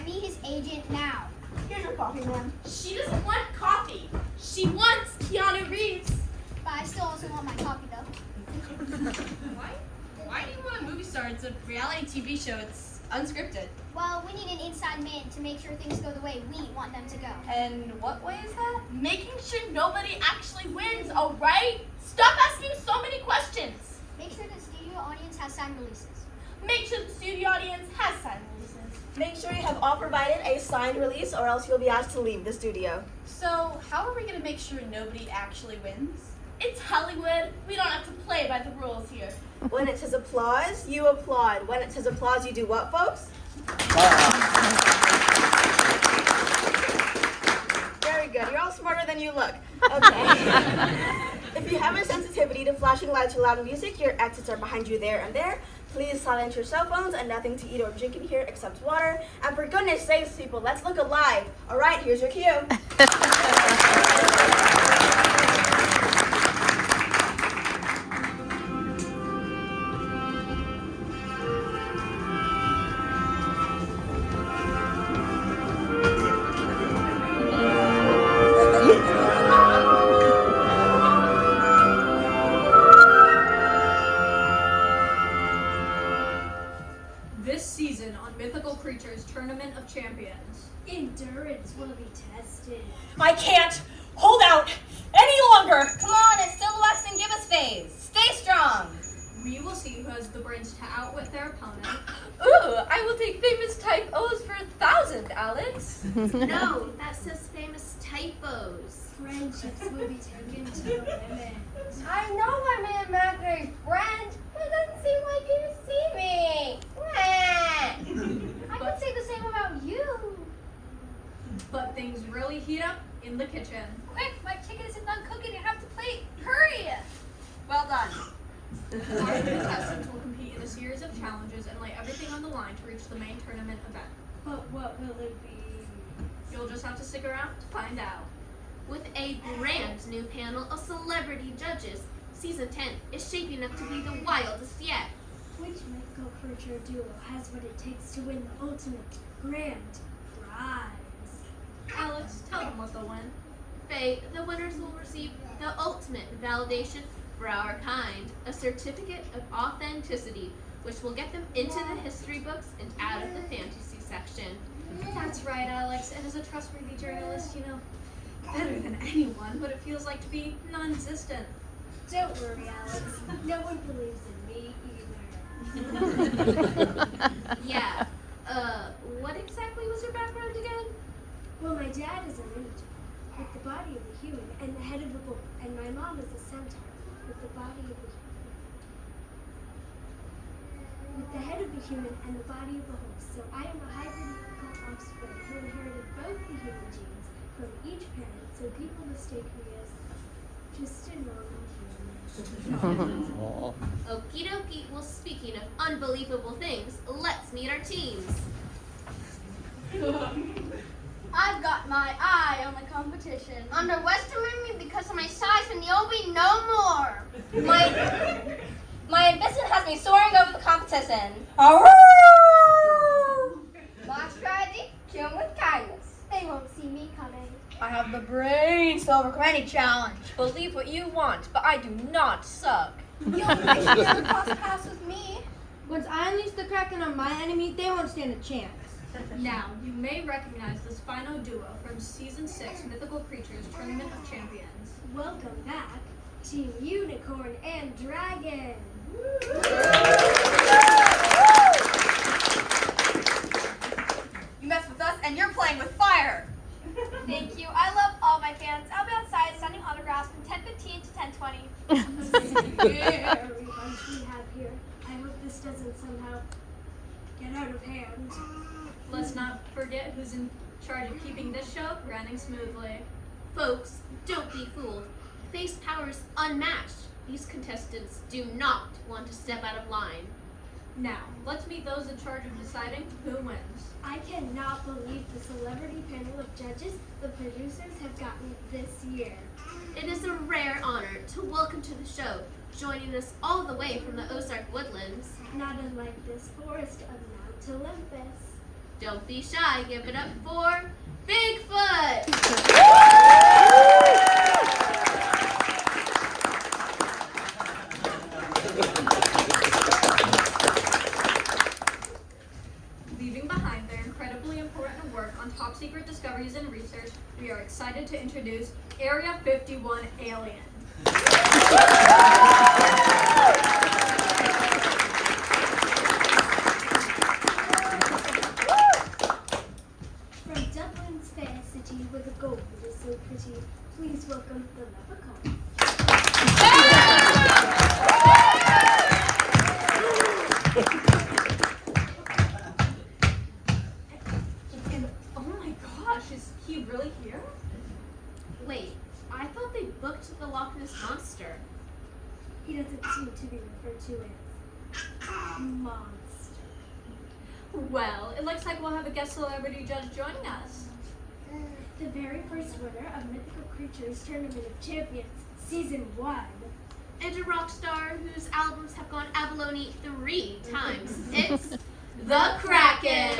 Get me his agent now. Here's your coffee, ma'am. She doesn't want coffee. She wants Keanu Reeves. But I still also want my coffee, though. Why do you want a movie star? It's a reality TV show. It's unscripted. Well, we need an inside man to make sure things go the way we want them to go. And what way is that? Making sure nobody actually wins, all right? Stop asking so many questions. Make sure the studio audience has signed releases. Make sure the studio audience has signed releases. Make sure you have all provided a signed release or else you'll be asked to leave the studio. So, how are we going to make sure nobody actually wins? It's Hollywood. We don't have to play by the rules here. When it says applause, you applaud. When it says applause, you do what, folks? Very good. You're all smarter than you look. Okay. If you have a sensitivity to flashing lights or loud music, your exits are behind you there and there. Please silence your cell phones and nothing to eat or drink in here except water. And for goodness sakes, people, let's look alive. All right, here's your cue. This season on Mythical Creatures Tournament of Champions, endurance will be tested. I can't hold out any longer. Come on, it's still the Western Give Us phase. Stay strong. we will see who has the brains to outwit their opponent. Ooh, I will take famous typos for 1,000, Alex. No, that says famous typos. Friendships will be taken to the limit. I know I'm an imaginary friend, but it doesn't seem like you see me. I could say the same about you. But things really heat up in the kitchen. Quick, my chicken isn't done cooking. You have to plate. Hurry! Well done. Our contestants will compete in a series of challenges and lay everything on the line to reach the main tournament event. But what will it be? You'll just have to stick around to find out. With a grand new panel of celebrity judges, Season 10 is shaping up to be the wildest yet. Which mythical creature duo has what it takes to win the ultimate grand prize? Alex, tell them what they'll win. Faye, the winners will receive the ultimate validation for our kind, a certificate of authenticity, which will get them into the history books and out of the fantasy section. That's right, Alex. And as a trustworthy journalist, you know better than anyone what it feels like to be non-existent. Don't worry, Alex. No one believes in me either. Yeah. What exactly was your background again? Well, my dad is a ninja with the body of a human and the head of a bull, and my mom is a centaur with the body of a with the head of a human and the body of a horse. So I am a hybrid offspring who inherited both the human genes from each parent, so people mistake me as just a normal human. Okie dokie. Well, speaking of unbelievable things, let's meet our teams. I've got my eye on the competition. Underestimate me because of my size and you'll be no more. My ambition has me soaring over the competition. My strategy, kill 'em with kindness. They won't see me coming. I have the brains to overcome any challenge. Believe what you want, but I do not suck. You'll never cross paths with me. Once I unleash the Kraken on my enemy, they won't stand a chance. Now, you may recognize this final duo from Season 6 Mythical Creatures Tournament of Champions. Welcome back, Team Unicorn and Dragon. You mess with us and you're playing with fire. Thank you. I love all my fans. I'll be outside sending autographs from 10:15 to 10:20. Very bunch we have here. I hope this doesn't somehow get out of hand. Let's not forget who's in charge of keeping this show running smoothly. Folks, don't be fooled. Face power is unmatched. These contestants do not want to step out of line. Now, let's meet those in charge of deciding who wins. I cannot believe the celebrity panel of judges the producers have gotten this year. It is a rare honor to welcome to the show, joining us all the way from the Ozark Woodlands. Not unlike this forest of Mount Olympus. Don't be shy, give it up for Bigfoot! Leaving behind their incredibly important work on top secret discoveries and research, we are excited to introduce Area 51 Alien. From Dublin's fair city where the gold is so pretty, please welcome the leprechaun. And oh my gosh, is he really here? Wait, I thought they booked the Loch Ness Monster. He doesn't seem to be referred to as monster. Well, it looks like we'll have a guest celebrity judge joining us. The very first winner of Mythical Creatures Tournament of Champions, Season 1. And a rock star whose albums have gone abalone 3 times. It's the Kraken!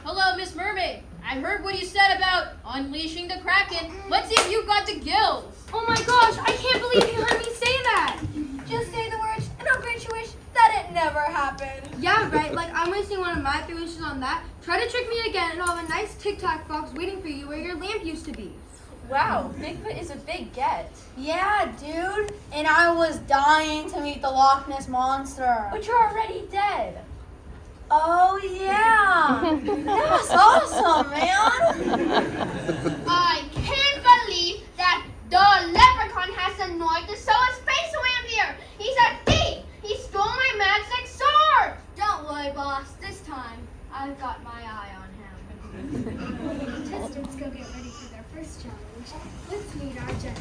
Hello, Miss Mermaid. I heard what you said about unleashing the Kraken. Let's see if you got the gills. Oh my gosh, I can't believe you heard me say that! Just say the words, and I'll grant you wish that it never happened. Yeah, right, like I'm wasting one of my 3 wishes on that. Try to trick me again and I'll have a nice Tic Tac box waiting for you where your lamp used to be. Wow, Bigfoot is a big get. Yeah, dude. And I was dying to meet the Loch Ness Monster. But you're already dead. Oh, yeah. That's awesome, man. I can't believe that the leprechaun has the nerve to sew his face around here. He's a thief. He stole my magic sword. Don't worry, boss. This time, I've got my eye on him. Contestants go get ready for their first challenge. Let's meet our judges.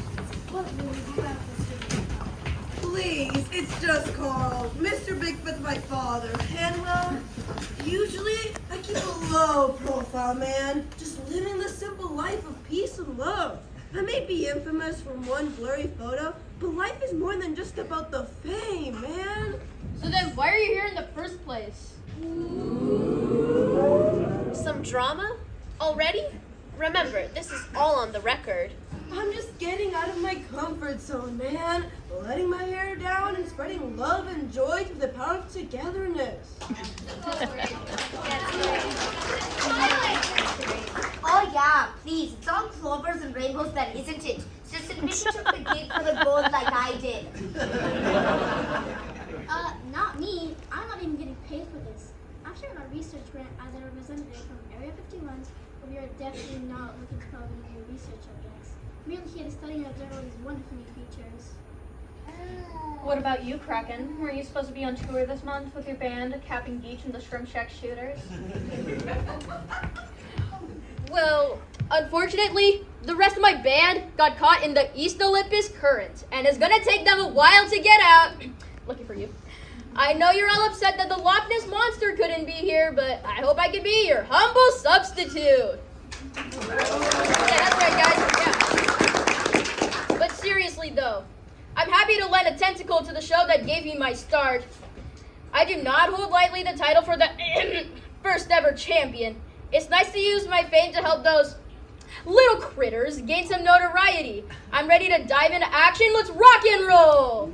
What will you have, Mr. Bigfoot? Please, it's just Carl. Mr. Bigfoot's my father. And, well, usually I keep a low profile, man. Just living the simple life of peace and love. I may be infamous from one blurry photo, but life is more than just about the fame, man. So then why are you here in the first place? Some drama? Already? Remember, this is all on the record. I'm just getting out of my comfort zone, man. Letting my hair down and spreading love and joy through the power of togetherness. Oh, yeah, please. It's all clovers and rainbows then, isn't it? Just admit you took the gig for the gold like I did. Not me. I'm not even getting paid for this. I'm sharing a research grant as a representative from Area 51, but we are definitely not looking to develop any new research objects. Merely here to study and observe these wonderful new creatures. What about you, Kraken? Were you supposed to be on tour this month with your band, Captain Geach and the Shrimp Shack Shooters? Well, unfortunately, the rest of my band got caught in the East Olympus current, and it's gonna take them a while to get out. Looking for you. I know you're all upset that the Loch Ness Monster couldn't be here, but I hope I can be your humble substitute. Yeah, that's right, guys. Yeah. But seriously, though, I'm happy to lend a tentacle to the show that gave me my start. I do not hold lightly the title for the first ever champion. It's nice to use my fame to help those little critters gain some notoriety. I'm ready to dive into action. Let's rock and roll!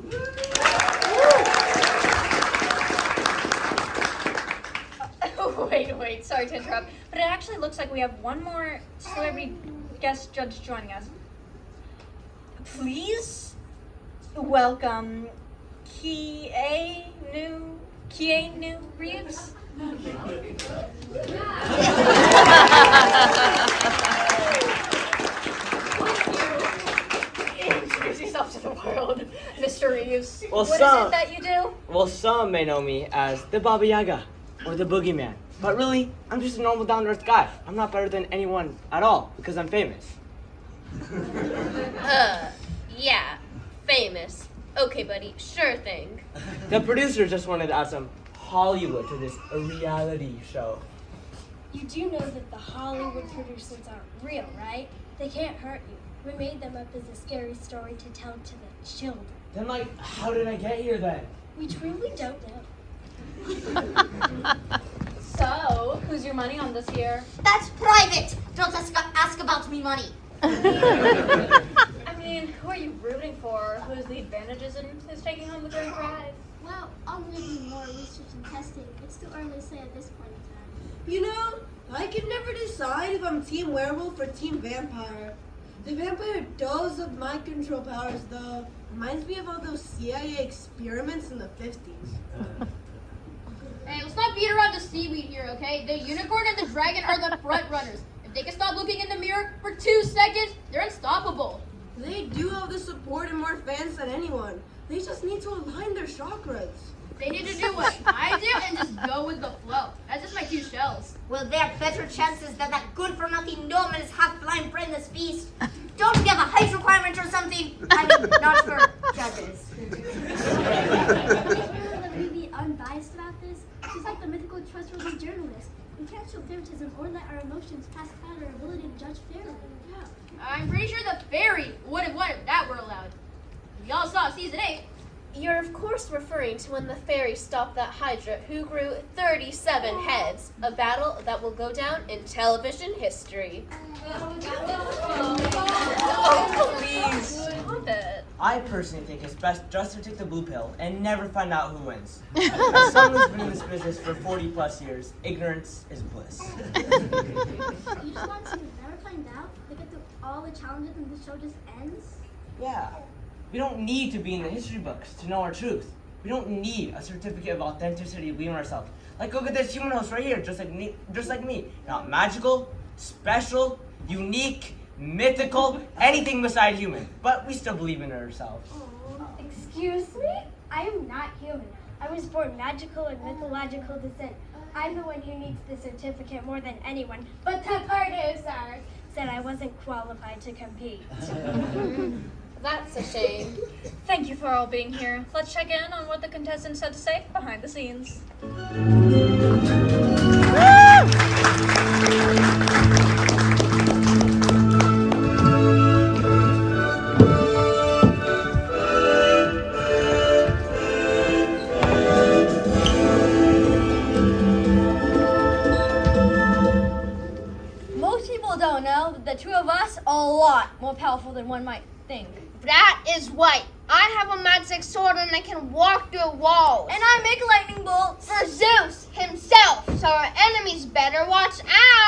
Wait, sorry to interrupt, but it actually looks like we have one more celebrity guest judge joining us. Please welcome Keanu Reeves. Introduce yourself to the world, Mr. Reeves. Well, What is it that you do? Well, some may know me as the Baba Yaga or the Boogeyman. But really, I'm just a normal down-to-earth guy. I'm not better than anyone at all because I'm famous. Yeah, famous. Okay, buddy, sure thing. The producers just wanted to add some Hollywood to this reality show. You do know that the Hollywood producers aren't real, right? They can't hurt you. We made them up as a scary story to tell to the children. Then, like, how did I get here then? We truly don't know. So, who's your money on this year? That's private. Don't ask about me money. I mean, who are you rooting for? Who's the advantages and who's taking home the grand prize? Well, I'll need to do more research and testing. It's too early to say at this point in time. You know, I can never decide if I'm Team Werewolf or Team Vampire. The vampire does have mind control powers, though. Reminds me of all those CIA experiments in the 50s. Hey, let's not beat around the seaweed here, okay? The unicorn and the dragon are the front runners. If they can stop looking in the mirror for 2 seconds, they're unstoppable. They do have the support and more fans than anyone. They just need to align their chakras. They need to do what I do and just go with the flow. That's just my 2 shells. Well, there are better chances than that good-for-nothing gnome and his half-blind friend, this beast. Don't we have a height requirement or something? I mean, not for judges. Let me be unbiased about this. Just like the mythical trustworthy journalist. We can't show favoritism or let our emotions pass cloud our ability to judge fairly. I'm pretty sure the fairy would have won if that were allowed. We all saw season 8. You're of course referring to when the fairy stopped that Hydra who grew 37 heads, a battle that will go down in television history. Oh, please. Stop it. I personally think it's best just to take the blue pill and never find out who wins. As someone who's been in this business for 40 plus years, ignorance is bliss. You just want to never find out? They get through all the challenges and the show just ends? Yeah. We don't need to be in the history books to know our truth. We don't need a certificate of authenticity to believe in ourselves. Like, look at this human host right here, just like me. Not magical, special, unique, mythical, anything beside human. But we still believe in ourselves. Excuse me? I am not human. I was born magical and mythological descent. I'm the one who needs the certificate more than anyone. But the producers said I wasn't qualified to compete. That's a shame. Thank you for all being here. Let's check in on what the contestants had to say behind the scenes. Most people don't know that the 2 of us are a lot more powerful than one might think. That is right. I have a magic sword and I can walk through walls. And I make lightning bolts. For Zeus himself, so our enemies better watch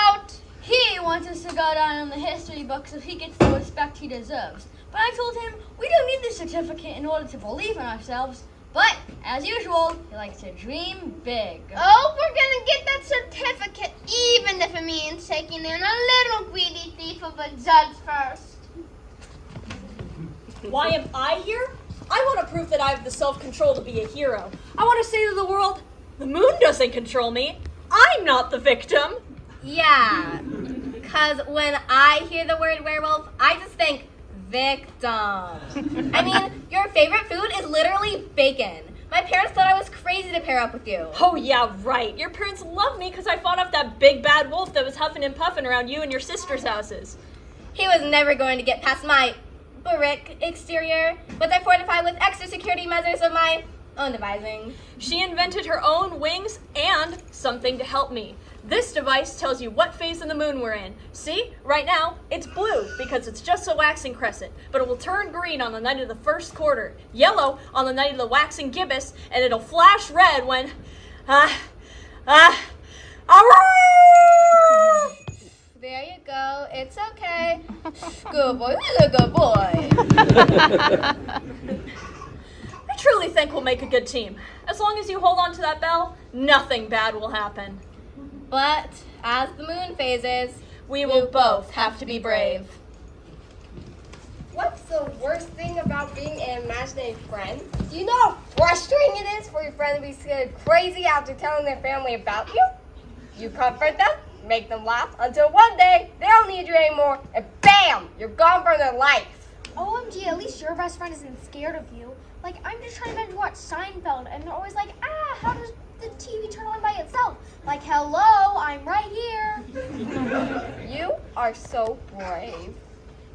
out. He wants us to go down in the history books if he gets the respect he deserves. But I told him we don't need the certificate in order to believe in ourselves. But, as usual, he likes to dream big. Oh, we're gonna get that certificate even if it means taking in a little greedy thief of a judge first. Why am I here? I want to prove that I have the self-control to be a hero. I want to say to the world, the moon doesn't control me. I'm not the victim. Yeah, because when I hear the word werewolf, I just think victim. I mean, your favorite food is literally bacon. My parents thought I was crazy to pair up with you. Oh yeah, right. Your parents love me because I fought off that big bad wolf that was huffing and puffing around you and your sister's houses. He was never going to get past my brick exterior, but I fortified with extra security measures of my own devising. She invented her own wings and something to help me. This device tells you what phase of the moon we're in. See, right now, it's blue because it's just a waxing crescent, but it will turn green on the night of the first quarter, yellow on the night of the waxing gibbous, and it'll flash red when, There you go. It's okay. Good boy. Who's a good boy? I truly think we'll make a good team. As long as you hold on to that bell, nothing bad will happen. But as the moon phases, we will both have to be brave. What's the worst thing about being an imaginary friend? Do you know how frustrating it is for your friend to be scared crazy after telling their family about you? You comfort them, make them laugh, until one day they don't need you anymore, and BAM! You're gone from their life. OMG, at least your best friend isn't scared of you. Like, I'm just trying to binge watch Seinfeld, and they're always like, how does the TV turn on by itself? Like, hello, I'm right here. are so brave.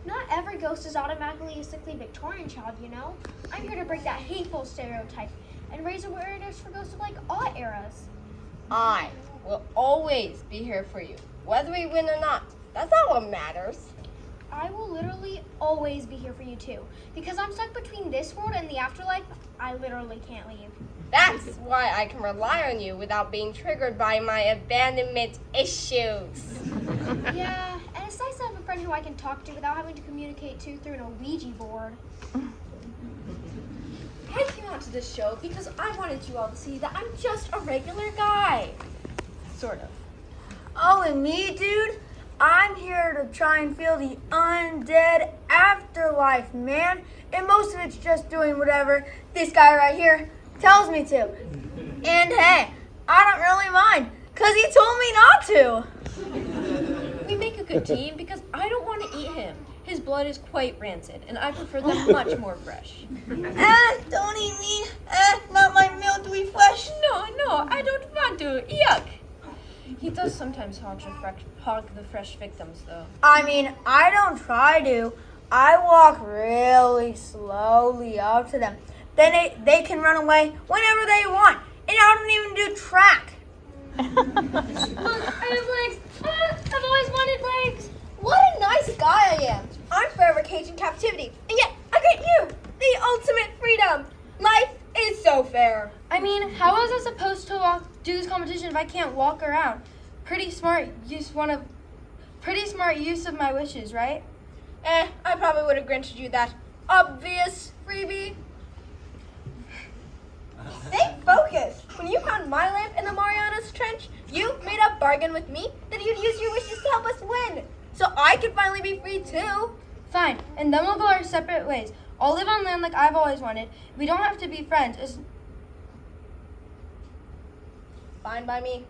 Not every ghost is automatically a sickly Victorian child, you know? I'm here to break that hateful stereotype and raise awareness for ghosts of like all eras. I will always be here for you, whether we win or not. That's not what matters. I will literally always be here for you too. Because I'm stuck between this world and the afterlife, I literally can't leave. That's why I can rely on you without being triggered by my abandonment issues. Yeah, and it's nice to have a friend who I can talk to without having to communicate to through an Ouija board. I came out to this show because I wanted you all to see that I'm just a regular guy. Sort of. Oh, and me, dude? I'm here to try and feel the undead afterlife, man. And most of it's just doing whatever this guy right here tells me to. And hey, I don't really mind, because he told me not to. We make a good team because I don't want to eat him. His blood is quite rancid, and I prefer them much more fresh. Don't eat me. Not my mildewy flesh. No, I don't want to. Yuck. He does sometimes hog the fresh victims, though. I mean, I don't try to. I walk really slowly up to them. Then they can run away whenever they want. And I don't even do track. Look, I have legs. I've always wanted legs. What a nice guy I am. I'm forever caged in captivity, and yet I get you, the ultimate freedom. Life is so fair. I mean, how was I supposed to do this competition if I can't walk around? Pretty smart use of my wishes, right? I probably would have granted you that obvious freebie. Stay focused. When you found my lamp in the Marianas Trench, you made a bargain with me that you'd use your wishes to help us win, so I could finally be free too. Fine, and then we'll go our separate ways. I'll live on land like I've always wanted. We don't have to be friends. It's fine by me.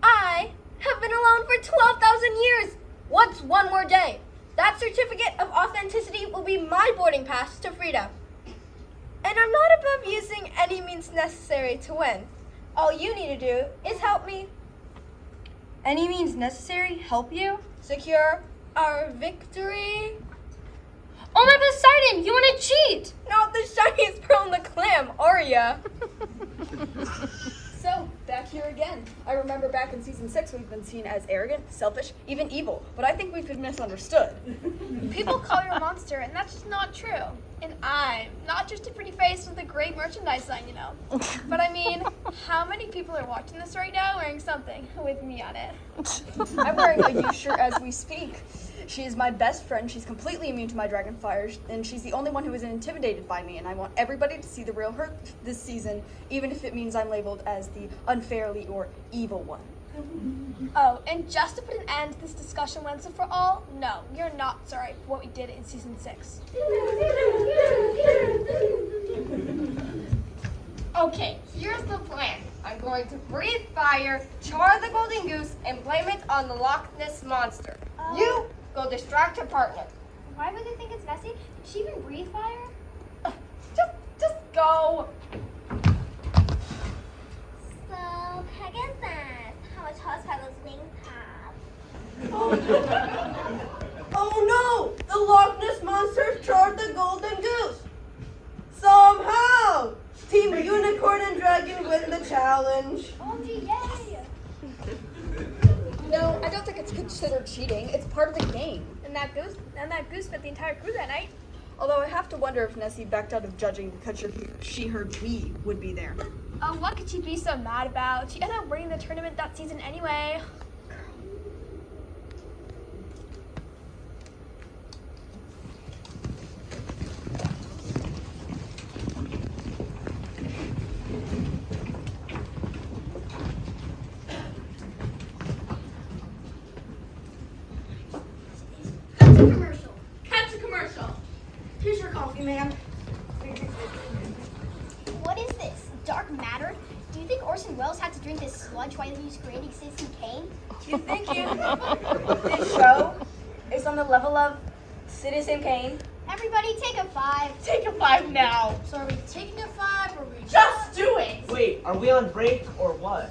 I have been alone for 12,000 years. What's one more day? That certificate of authenticity will be my boarding pass to freedom. And I'm not above using any means necessary to win. All you need to do is help me. any means necessary. Help you? Secure our victory. Oh my Poseidon, you want to cheat? Not the shiniest pearl in the clam, are ya? So, back here again. I remember back in season 6 we've been seen as arrogant, selfish, even evil, but I think we've been misunderstood. People call you a monster, and that's just not true. And I'm not just a pretty face with a great merchandise sign, you know. But I mean, how many people are watching this right now wearing something with me on it? I'm wearing a U shirt as we speak. She is my best friend. She's completely immune to my dragon fires, and she's the only one who isn't intimidated by me, and I want everybody to see the real her this season, even if it means I'm labeled as the unfairly or evil one. Oh, and just to put an end to this discussion once and for all, no, you're not sorry for what we did in season 6. Okay, here's the plan. I'm going to breathe fire, char the golden goose, and blame it on the Loch Ness monster. You go distract your partner. Why would they think it's Nessie? Did she even breathe fire? Just go. So, Pegasus, how much horsepower those wings have? Oh no! The Loch Ness monster charred the golden goose! Somehow! Team Unicorn and Dragon win the challenge. OMG, yay! No, I don't think it's considered cheating. It's part of the game. And that goose met the entire crew that night. Although I have to wonder if Nessie backed out of judging because she heard we would be there. Oh, what could she be so mad about? She ended up winning the tournament that season anyway. Cut to commercial. Here's your coffee, ma'am. What is this? Dark matter? Do you think Orson Welles had to drink this sludge while he was creating Citizen Kane? You think this show is on the level of Citizen Kane? Everybody take a 5. Take a 5 now. So are we taking a 5 or are we Just do it. Wait, are we on break or what?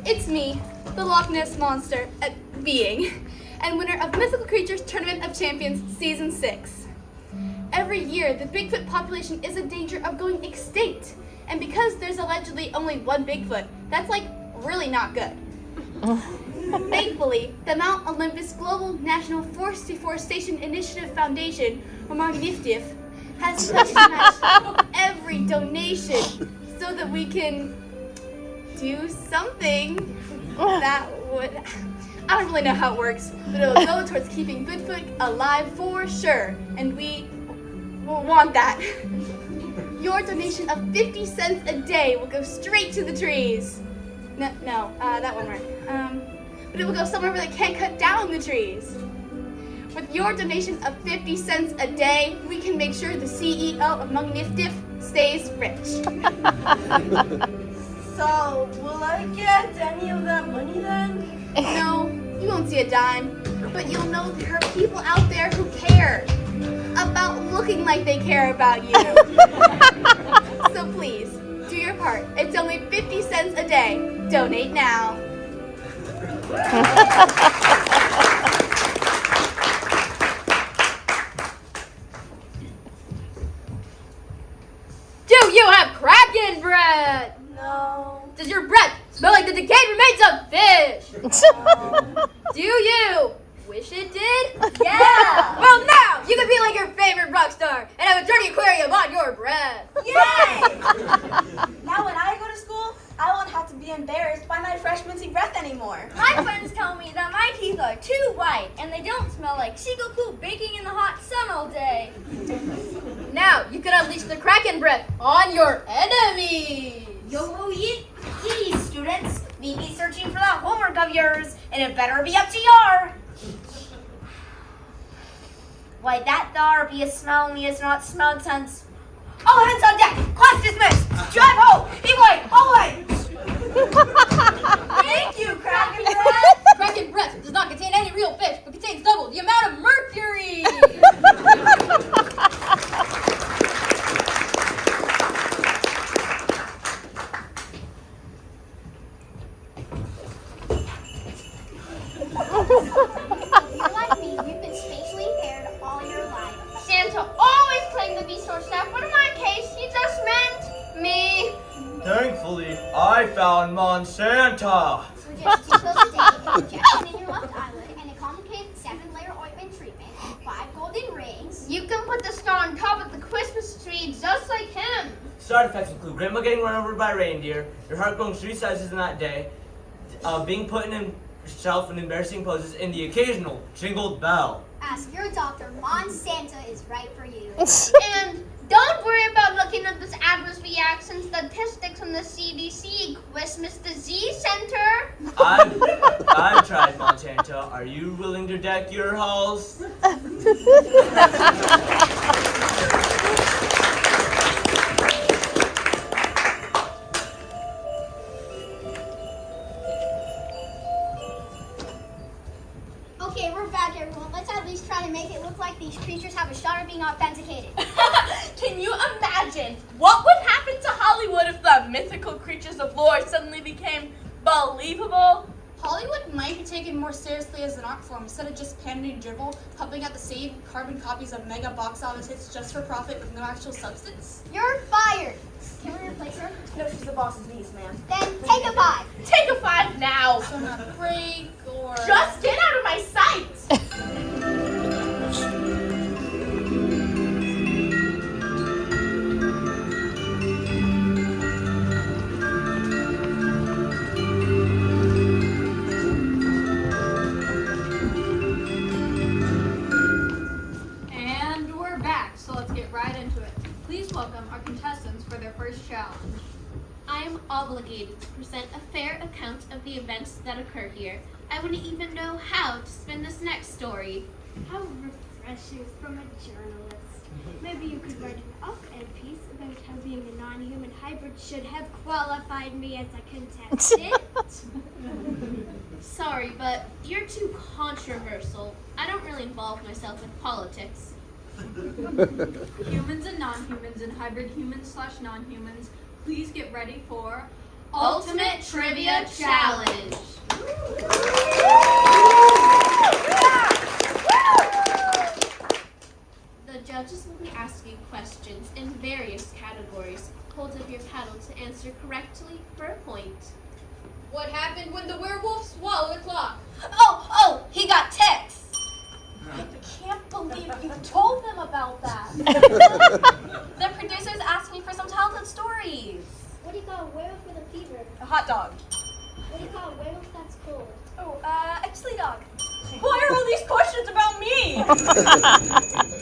It's me, the Loch Ness Monster, being, and winner of Mythical Creatures Tournament of Champions Season 6. Every year, the Bigfoot population is in danger of going extinct. And because there's allegedly only one Bigfoot, that's like really not good. Thankfully, the Mount Olympus Global National Forest Deforestation Initiative Foundation, or MAGNIFTIF, has pledged to match every donation so that we can do something that would... I don't really know how it works, but it will go towards keeping Bigfoot alive for sure, and we will want that. Your donation of 50 cents a day will go straight to the trees. No, that won't work. But it will go somewhere where they can't cut down the trees. With your donation of 50 cents a day, we can make sure the CEO of MAGNIFTIF stays rich. So, will I get any of that money then? No, you won't see a dime, but you'll know there are people out there who care about looking like they care about you. So please, do your part. It's only 50 cents a day. Donate now. Do you have Kraken breath? No. Does your breath smell like the decayed remains of fish? No. Do you wish it did? Yeah! Well, now you can be like your favorite rock star and have a dirty aquarium on your breath. Yay! Now when I go to school, I won't have to be embarrassed by my fresh minty breath anymore. My friends tell me that my teeth are too white and they don't smell like Shikoku baking in the hot sun all day. Now you can unleash the Kraken breath on your enemies. Yo, yee, students. We be searching for that homework of yours, and it better be up to yar. Why, that thar be a smell me is not nonsense. All hands on deck. Class dismissed. Drive home. Be white. Always. Thank you, Kraken breath. Kraken breath does not contain any real fish, but contains double the amount of mercury. If you're like me, you've been spatially impaired all your life. Santa always claimed to be short staff, but in my case, he just meant me. Thankfully, I found Monsanta. So just 2 pills a day, an injection in your left eyelid, and a complicated 7-layer ointment treatment, and 5 golden rings. You can put the star on top of the Christmas tree just like him. Side effects include grandma getting run over by reindeer, your heart growing 3 sizes in that day, being put in shelf in embarrassing poses, and the occasional jingled bell. Ask your doctor. Monsanta is right for you. And don't worry about looking at this adverse reaction statistics from the CDC, Christmas Disease Center. I've tried Monsanta. Are you willing to deck your halls? Okay, we're back, everyone. Let's at least try to make it look like these creatures have a shot at being authenticated. Can you imagine what would happen to Hollywood if the mythical creatures of lore suddenly became believable? Hollywood might be taken more seriously as an art form instead of just pandering drivel, pumping out the same carbon copies of mega box office hits just for profit with no actual substance. You're fired. Can we replace her? No, she's the boss's niece, ma'am. Then take a 5. Take a 5 now. So not a break or... Just get out of my sight! And we're back, so let's get right into it. Please welcome our contestants for their first challenge. I am obligated to present a fair account of the events that occur here. I wouldn't even know how to spin this next story. How refreshing from a journalist. Maybe you could write an op-ed piece about how being a non-human hybrid should have qualified me as a contestant. Sorry, but you're too controversial. I don't really involve myself with politics. Humans and non-humans and hybrid humans/non-humans, please get ready for Ultimate Trivia Challenge. The judges will be asking questions in various categories. Hold up your paddle to answer correctly for a point. What happened when the werewolf swallowed a clock? Oh, he got ticks. I can't believe you told them about that. The producers asked me for some childhood stories. What do you call a werewolf with a fever? A hot dog. What do you call a werewolf that's cold? Oh, a chili dog. Why are all these questions about me?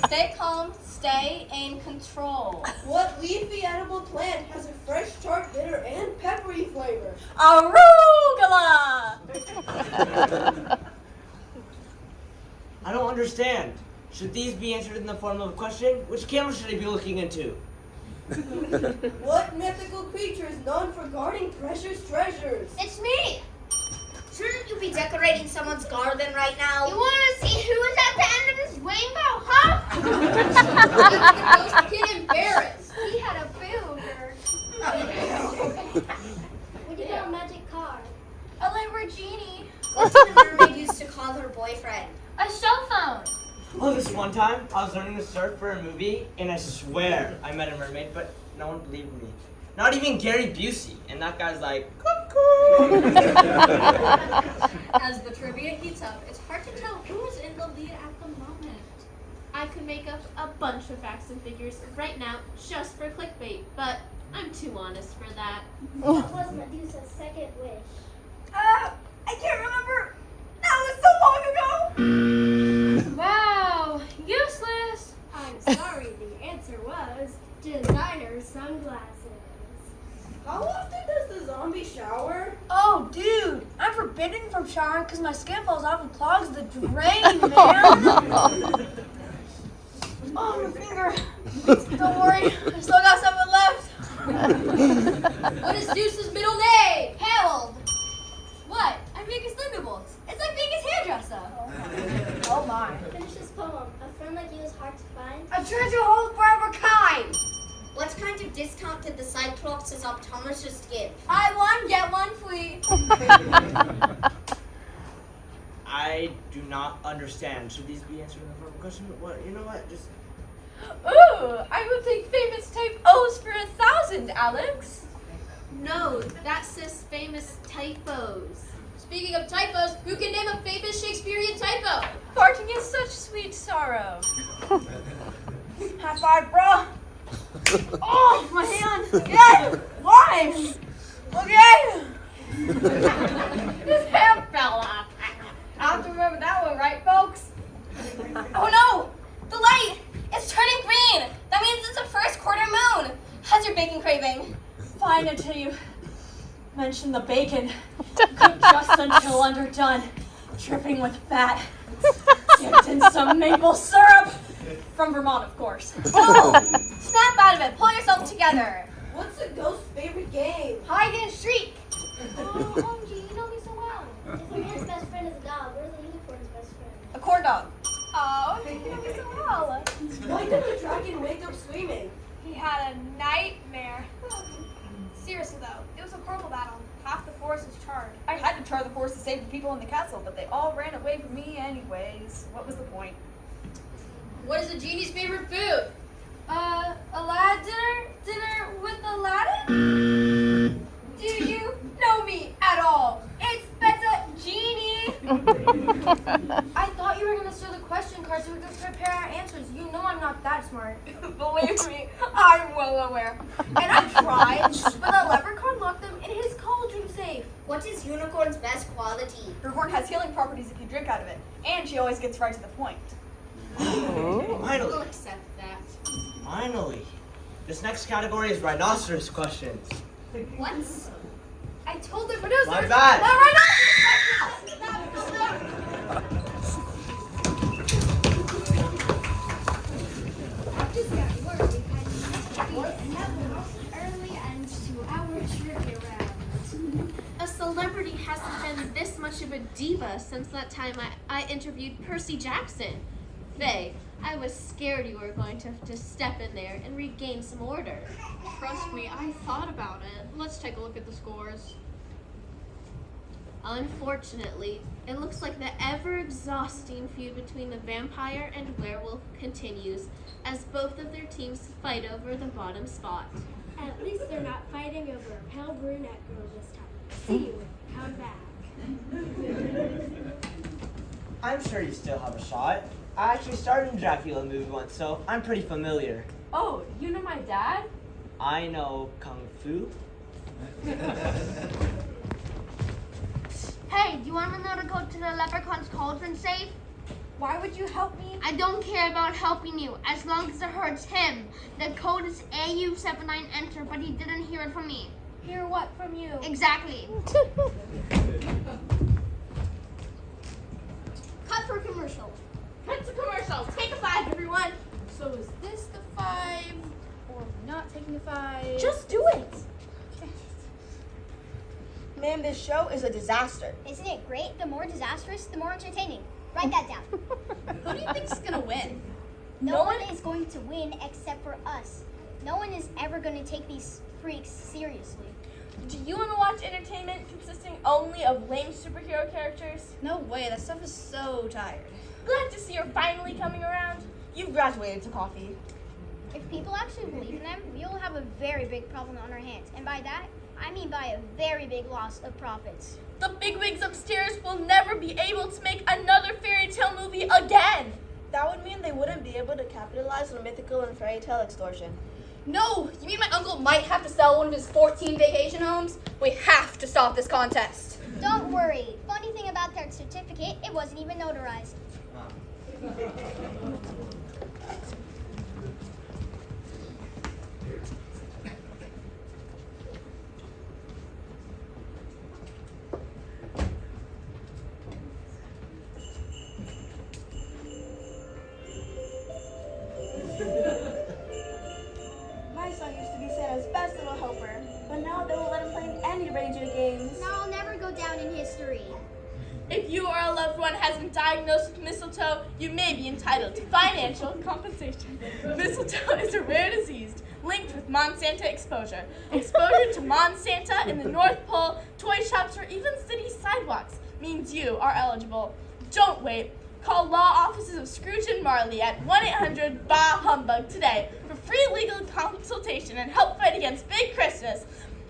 Stay calm, stay in control. What leafy edible plant has a fresh, tart, bitter, and peppery flavor? Arugula! I don't understand. Should these be answered in the form of a question? Which camera should I be looking into? What mythical creature is known for guarding precious treasures? It's me! Shouldn't you be decorating someone's garden right now? You want to see who is at the end of this rainbow, huh? Those kid embarrassed. He had a booger. What do you call a magic car? A Lamborghini. What did the mermaid used to call her boyfriend? A cell phone. Oh, this one time, I was learning to surf for a movie, and I swear I met a mermaid, but no one believed me. Not even Gary Busey, and that guy's like, cuckoo. As the trivia heats up, it's hard to tell who is in the lead at the moment. I could make up a bunch of facts and figures right now just for clickbait, but I'm too honest for that. What was Medusa's second wish? I can't remember. That was so long ago. Wow, useless. I'm sorry, the answer was designer sunglasses. How often does the zombie shower? Oh, dude, I'm forbidden from showering because my skin falls off and clogs the drain, man. Oh, my finger. Don't worry, I still got something left. What is Zeus's middle name? Harold. What? I'm making thunderbolts. It's like being his hairdresser. Oh, my. Finish this poem. A friend like you is hard to find. A treasure hole forever kind. What kind of discount did the Cyclops' optometrist give? Buy one, get one free. I do not understand. Should these be answered in the form of a question? What? You know what? Just. Ooh, I will take famous type O's for 1,000, Alex. No, that says famous typos. Speaking of typos, who can name a famous Shakespearean typo? Farting is such sweet sorrow. High five, bro. Oh, my hand. Again. Why? Okay. His hand fell off. I have to remember that one, right, folks? Oh no! The light! It's turning green! That means it's a first quarter moon! How's your bacon craving? Fine until you mention the bacon. Cooked just until underdone. Dripping with fat. Dipped in some maple syrup. From Vermont, of course. No! Snap out of it! Pull yourself together! What's a ghost's favorite game? Hide and shriek! Oh, OMG, you know me so well. If a man's best friend is a dog, where's a unicorn's best friend? A corn dog. Oh, you know me so well. Why did the dragon wake up screaming? He had a nightmare. Seriously though, it was a horrible battle. Half the force was charred. I had to char the force to save the people in the castle, but they all ran away from me anyways. What was the point? What is the genie's favorite food? Aladdin dinner with Aladdin? Do you know me at all? It's Genie. I thought you were gonna show the question card so we could prepare our answers. You know I'm not that smart. Believe me, I'm well aware. And I tried, but the leprechaun locked them in his cauldron safe. What is unicorn's best quality? Her horn has healing properties if you drink out of it, and she always gets right to the point. We'll Finally. accept that. Finally. This next category is rhinoceros questions. What? I told the producers. My bad. Just got word we had an early end to our trivia round. A celebrity hasn't been this much of a diva since that time I interviewed Percy Jackson. Faye, I was scared you were going to have to step in there and regain some order. Trust me, I thought about it. Let's take a look at the scores. Unfortunately, it looks like the ever-exhausting feud between the vampire and werewolf continues as both of their teams fight over the bottom spot. At least they're not fighting over a pale brunette girl this time. See you when you come back. I'm sure you still have a shot. I actually starred in a Dracula movie once, so I'm pretty familiar. Oh, you know my dad? I know Kung Fu. Hey, do you want to know to go to the leprechaun's cauldron safe? Why would you help me? I don't care about helping you, as long as it hurts him. The code is AU79 enter, but he didn't hear it from me. Hear what from you? Exactly. Cut for commercial. Cut to commercial. Take a 5, everyone. So is this the 5? Or not taking the 5? Just do it. Man, this show is a disaster. Isn't it great? The more disastrous, the more entertaining. Write that down. Who do you think's gonna win? No one is going to win except for us. No one is ever going to take these freaks seriously. Do you want to watch entertainment consisting only of lame superhero characters? No way, that stuff is so tired. Glad to see you're finally coming around. You've graduated to coffee. If people actually believe in them, we will have a very big problem on our hands. And by that, I mean by a very big loss of profits. The bigwigs upstairs will never be able to make another fairy tale movie again. That would mean they wouldn't be able to capitalize on mythical and fairy tale extortion. No, you mean my uncle might have to sell one of his 14 vacation homes? We have to stop this contest. Don't worry. Funny thing about their certificate, it wasn't even notarized. My son used to be Santa's best little helper, but now they won't let him play any radio games. Now I'll never go down in history. If you or a loved one has been diagnosed with mistletoe, you may be entitled to financial compensation. Mistletoe is a rare disease linked with Monsanto exposure. Exposure to Monsanto in the North Pole, toy shops, or even city sidewalks means you are eligible. Don't wait. Call law offices of Scrooge and Marley at 1-800-BAH-HUMBUG today for free legal consultation and help fight against Big Christmas.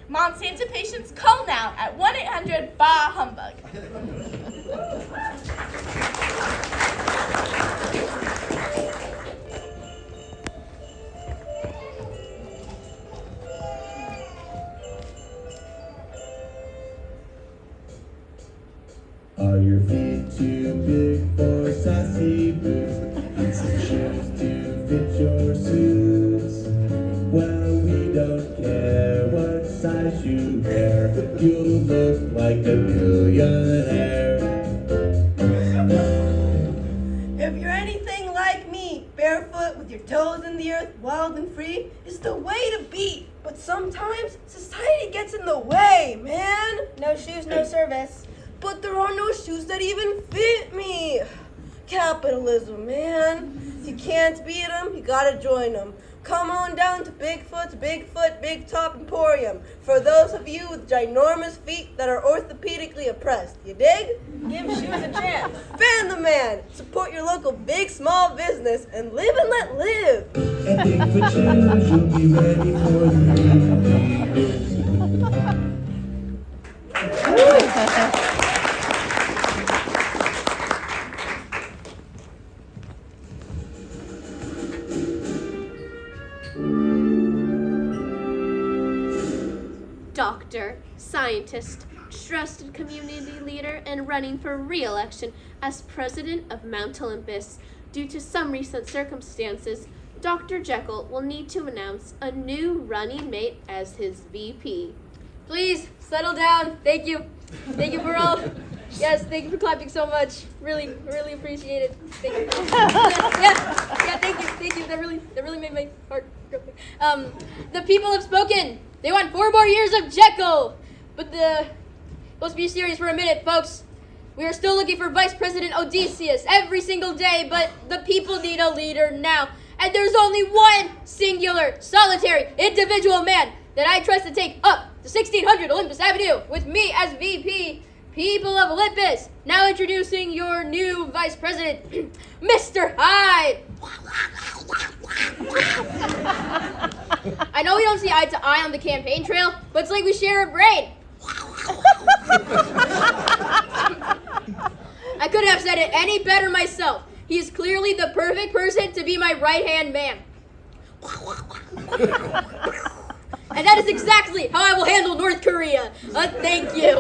Monsanto patients, call now at 1-800-BAH-HUMBUG. Are your feet too big for sassy boots? Need some shoes to fit your suits? Well, we don't care what size you wear. You'll look like a millionaire. If you're anything like me, barefoot with your toes in the earth, wild and free, is the way to be. But sometimes society gets in the way, man. No shoes, no service. But there are no shoes that even fit me. Capitalism, man. If you can't beat them, you gotta join them. Come on down to Bigfoot's Bigfoot Big Top Emporium for those of you with ginormous feet that are orthopedically oppressed. You dig? Give shoes a chance. Fan the man. Support your local big small business and live and let live. And Bigfoot shoes, you'll be ready for the Doctor, scientist, trusted community leader, and running for re-election as president of Mount Olympus. Due to some recent circumstances, Dr. Jekyll will need to announce a new running mate as his VP. Please, settle down. Thank you. Thank you for all. Yes, thank you for clapping so much. Really, really appreciate it. Thank you. Yeah, thank you. That really made my heart go. The people have spoken. They want 4 more years of Jekyll. But let's be serious for a minute, folks. We are still looking for Vice President Odysseus every single day, but the people need a leader now. And there's only one singular, solitary, individual man that I trust to take up to 1600 Olympus Avenue with me as VP. People of Olympus, now introducing your new Vice President, Mr. Hyde. I know we don't see eye to eye on the campaign trail, but it's like we share a brain. I couldn't have said it any better myself. He is clearly the perfect person to be my right-hand man. And that is exactly how I will handle North Korea. Thank you.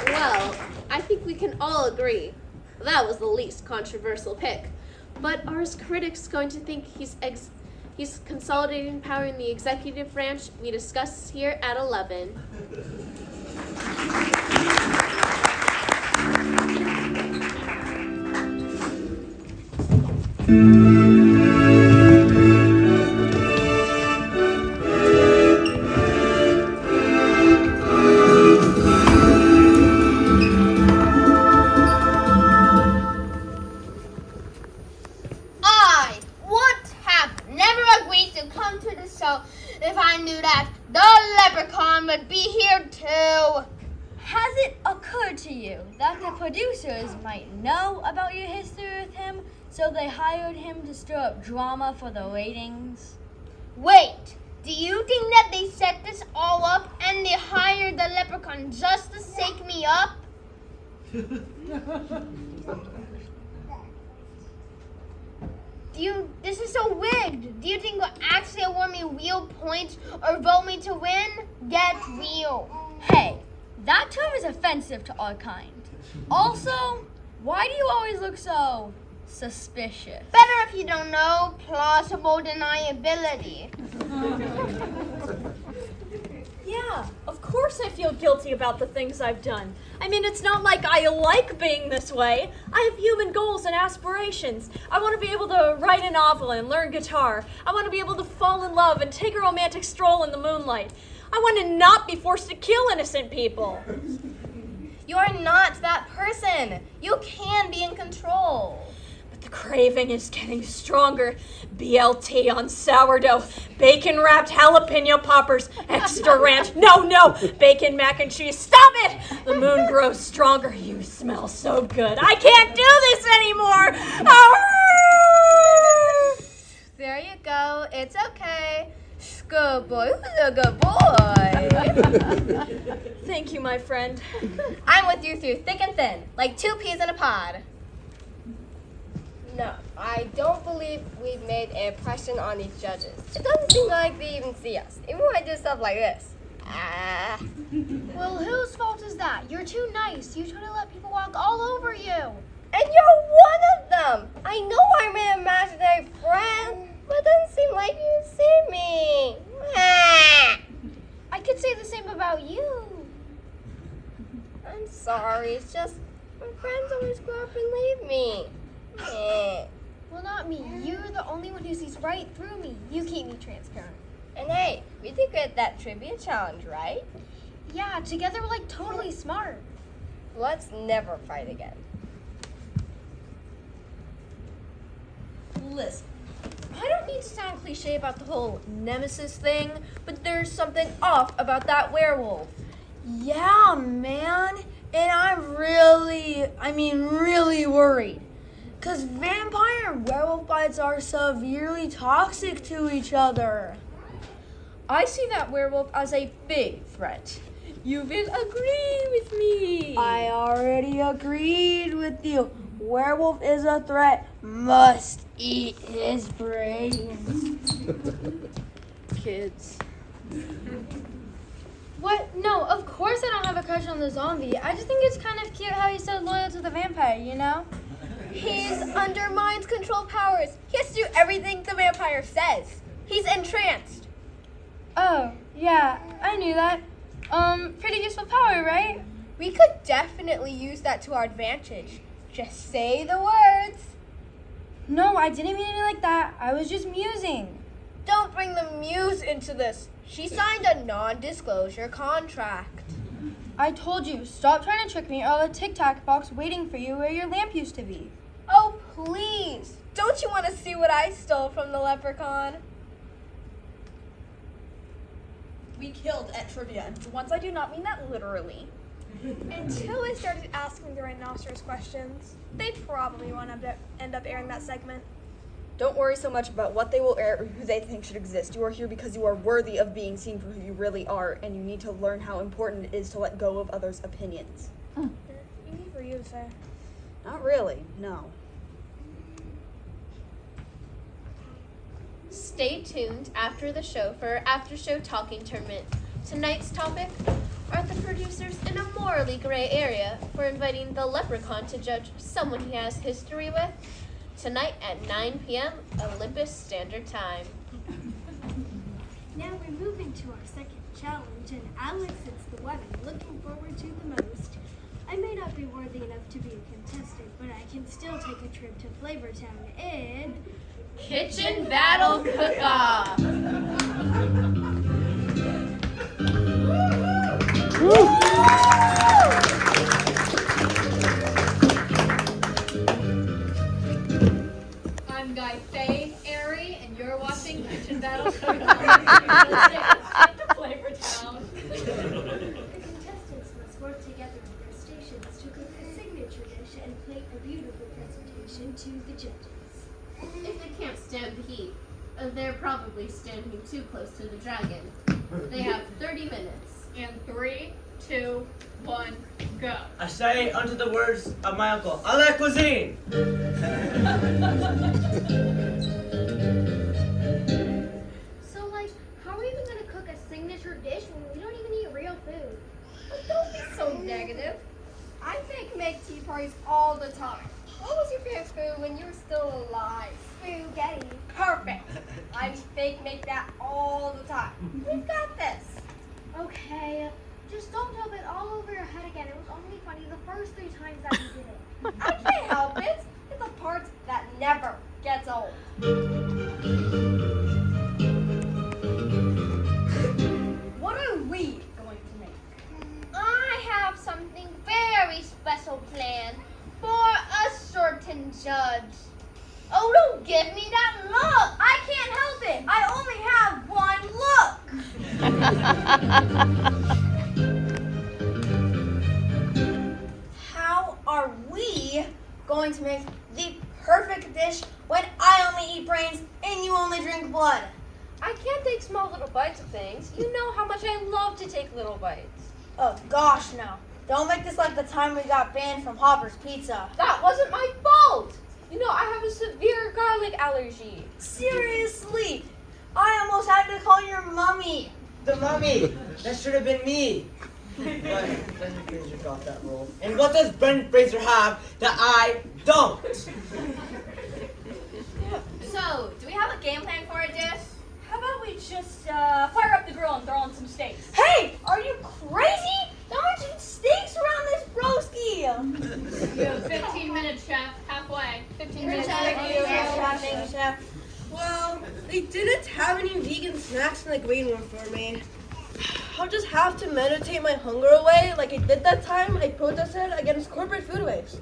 Well, I think we can all agree that was the least controversial pick. But are his critics going to think he's consolidating power in the executive branch? We discuss here at 11. I would have never agreed to come to the show if I knew that the leprechaun would be here too. Has it occurred to you that the producers might know about your history with him, so they hired him to stir up drama for the ratings? Wait, do you think that they set this all up and they hired the leprechaun just to shake me up? This is so rigged. Do you think they'll actually award me real points or vote me to win? Get real. Hey, that term is offensive to our kind. Also, why do you always look so suspicious? Better if you don't know. Plausible deniability. Yeah, of course I feel guilty about the things I've done. I mean, it's not like I like being this way. I have human goals and aspirations. I want to be able to write a novel and learn guitar. I want to be able to fall in love and take a romantic stroll in the moonlight. I want to not be forced to kill innocent people. You are not that person. You can be in control. But the craving is getting stronger. BLT on sourdough, bacon-wrapped jalapeno poppers, extra ranch. No, bacon mac and cheese. Stop it! The moon grows stronger. You smell so good. I can't do this anymore. There you go. It's okay. Good boy. Who's a good boy? Thank you, my friend. I'm with you through thick and thin, like 2 peas in a pod. No, I don't believe we've made an impression on these judges. It doesn't seem like they even see us, even when I do stuff like this. Well, whose fault is that? You're too nice. You try to let people walk all over you. And you're one of them! I know I'm an imaginary friend, but it doesn't seem like you see me. I could say the same about you. I'm sorry, it's just my friends always grow up and leave me. Well, not me. You're the only one who sees right through me. You keep me transparent. And hey, we did get that trivia challenge, right? Yeah, together we're like totally smart. Let's never fight again. Listen, I don't need to sound cliche about the whole nemesis thing, but there's something off about that werewolf. Yeah, man. And I'm really worried. Because vampire and werewolf bites are severely toxic to each other. I see that werewolf as a big threat. You will agree with me. I already agreed with you. Werewolf is a threat. Must eat his brains. Kids. What? No, of course I don't have a crush on the zombie. I just think it's kind of cute how he's so loyal to the vampire, you know? He's under mind control powers. He has to do everything the vampire says. He's entranced. Oh, yeah, I knew that. Pretty useful power, right? We could definitely use that to our advantage. Just say the words. No, I didn't mean it like that. I was just musing. Don't bring the muse into this. She signed a non-disclosure contract. I told you, stop trying to trick me, or I'll have a Tic Tac box waiting for you where your lamp used to be. Oh, please. Don't you want to see what I stole from the leprechaun? We killed at trivia. And for once, I do not mean that literally. Until I started asking the rhinoceros questions, they probably won't end up airing that segment. Don't worry so much about what they will air or who they think should exist. You are here because you are worthy of being seen for who you really are, and you need to learn how important it is to let go of others' opinions. Easy for you to say. Not really, no. Stay tuned after the show for our after-show talking tournament. Tonight's topic are the producers in a morally gray area for inviting the leprechaun to judge someone he has history with. Tonight at 9 p.m. Olympus Standard Time. Now we're moving to our second challenge, and Alex, it's the one I'm looking forward to the most. I may not be worthy enough to be a contestant, but I can still take a trip to Flavortown and... Kitchen Battle Cook-Off! I'm Guy Faye, Airy, and you're watching Kitchen Battle Cook-Off. Flavortown. The contestants must work together with their stations to cook a signature dish and plate a beautiful presentation to the judges. If they can't stand the heat, they're probably standing too close to the dragon. They have 30 minutes. And 3, 2, 1, go. I say unto the words of my uncle, a la cuisine! So, like, how are we even going to cook a signature dish when we don't even eat real food? Don't be so negative. I fake make tea parties all the time. What was your favorite food when you were still alive? Spaghetti. Perfect. I fake make that all the time. We've got this. Okay, just don't rub it all over your head again. It was only funny the first 3 times that you did it. I can't help it. It's a part that never gets old. What are we going to make? I have something very special planned for a certain judge. Oh, don't give me that look! I can't help it. I only have one look. How are we going to make the perfect dish when I only eat brains and you only drink blood? I can't take small little bites of things. You know how much I love to take little bites. Oh gosh, no. Don't make this like the time we got banned from Hopper's Pizza. That wasn't my fault. You know, I have a severe garlic allergy. Seriously, I almost had to call your mummy. The mummy! That should have been me! But Brendan Fraser got that role. And what does Brendan Fraser have that I don't? So, do we have a game plan for our dish? How about we just fire up the grill and throw on some steaks? Hey, are you crazy? There aren't even steaks around this broski. You have 15 minutes, chef. Halfway. 15 minutes. Thank you, Chef. Well, they didn't have any vegan snacks in the green room for me. I'll just have to meditate my hunger away like I did that time I protested against corporate food waste.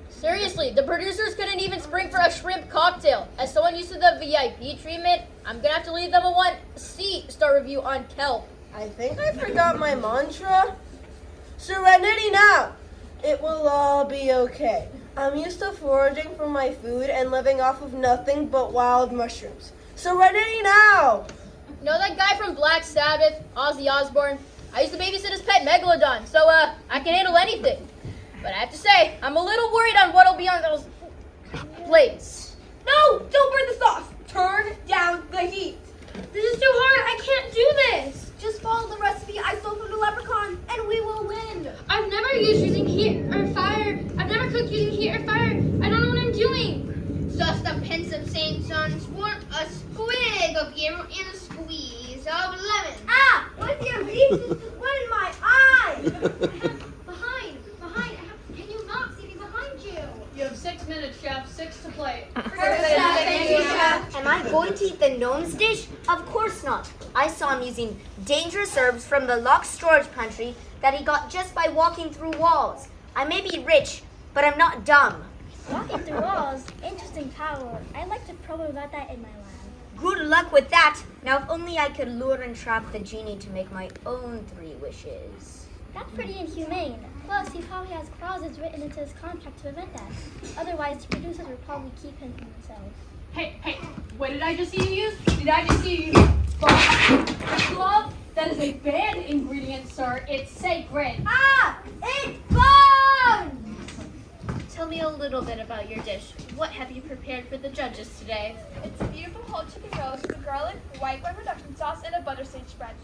Seriously, the producers couldn't even spring for a shrimp cocktail. As someone used to the VIP treatment, I'm gonna have to leave them a 1-star review on kelp. I think I forgot my mantra. Serenity now! It will all be okay. I'm used to foraging for my food and living off of nothing but wild mushrooms. Serenity now! You know that guy from Black Sabbath, Ozzy Osbourne? I used to babysit his pet Megalodon, so I can handle anything. But I have to say, I'm a little worried on what'll be on those plates. No, don't burn the sauce. Turn down the heat. This is too hard. I can't do this. Just follow the recipe I stole from the leprechaun, and we will win. I've never used using heat or fire. I've never cooked using heat or fire. I don't know what I'm doing. Just a pinch of St. John's wort, a squig of yellow, and a squeeze of lemon. Ah, with your leaves, this is one in my eye. Behind. Can you not see me behind you? You have 6 minutes, chef. 6 to plate. Thank you, Chef. And Am I going to eat the gnome's dish? Of course not. I saw him using dangerous herbs from the locked storage pantry that he got just by walking through walls. I may be rich, but I'm not dumb. Walking through walls, interesting power. I'd like to probe about that in my lab. Good luck with that. Now, if only I could lure and trap the genie to make my own 3 wishes. That's pretty inhumane. Plus, he probably has clauses written into his contract to prevent that. Otherwise, the producers would probably keep him for themselves. Hey, what did I just see you use? Did I just see you use glove? That is a banned ingredient, sir. It's sacred. Ah! It burns! Tell me a little bit about your dish. What have you prepared for the judges today? It's a beautiful whole chicken roast with garlic, white wine reduction sauce, and a butter sage spread.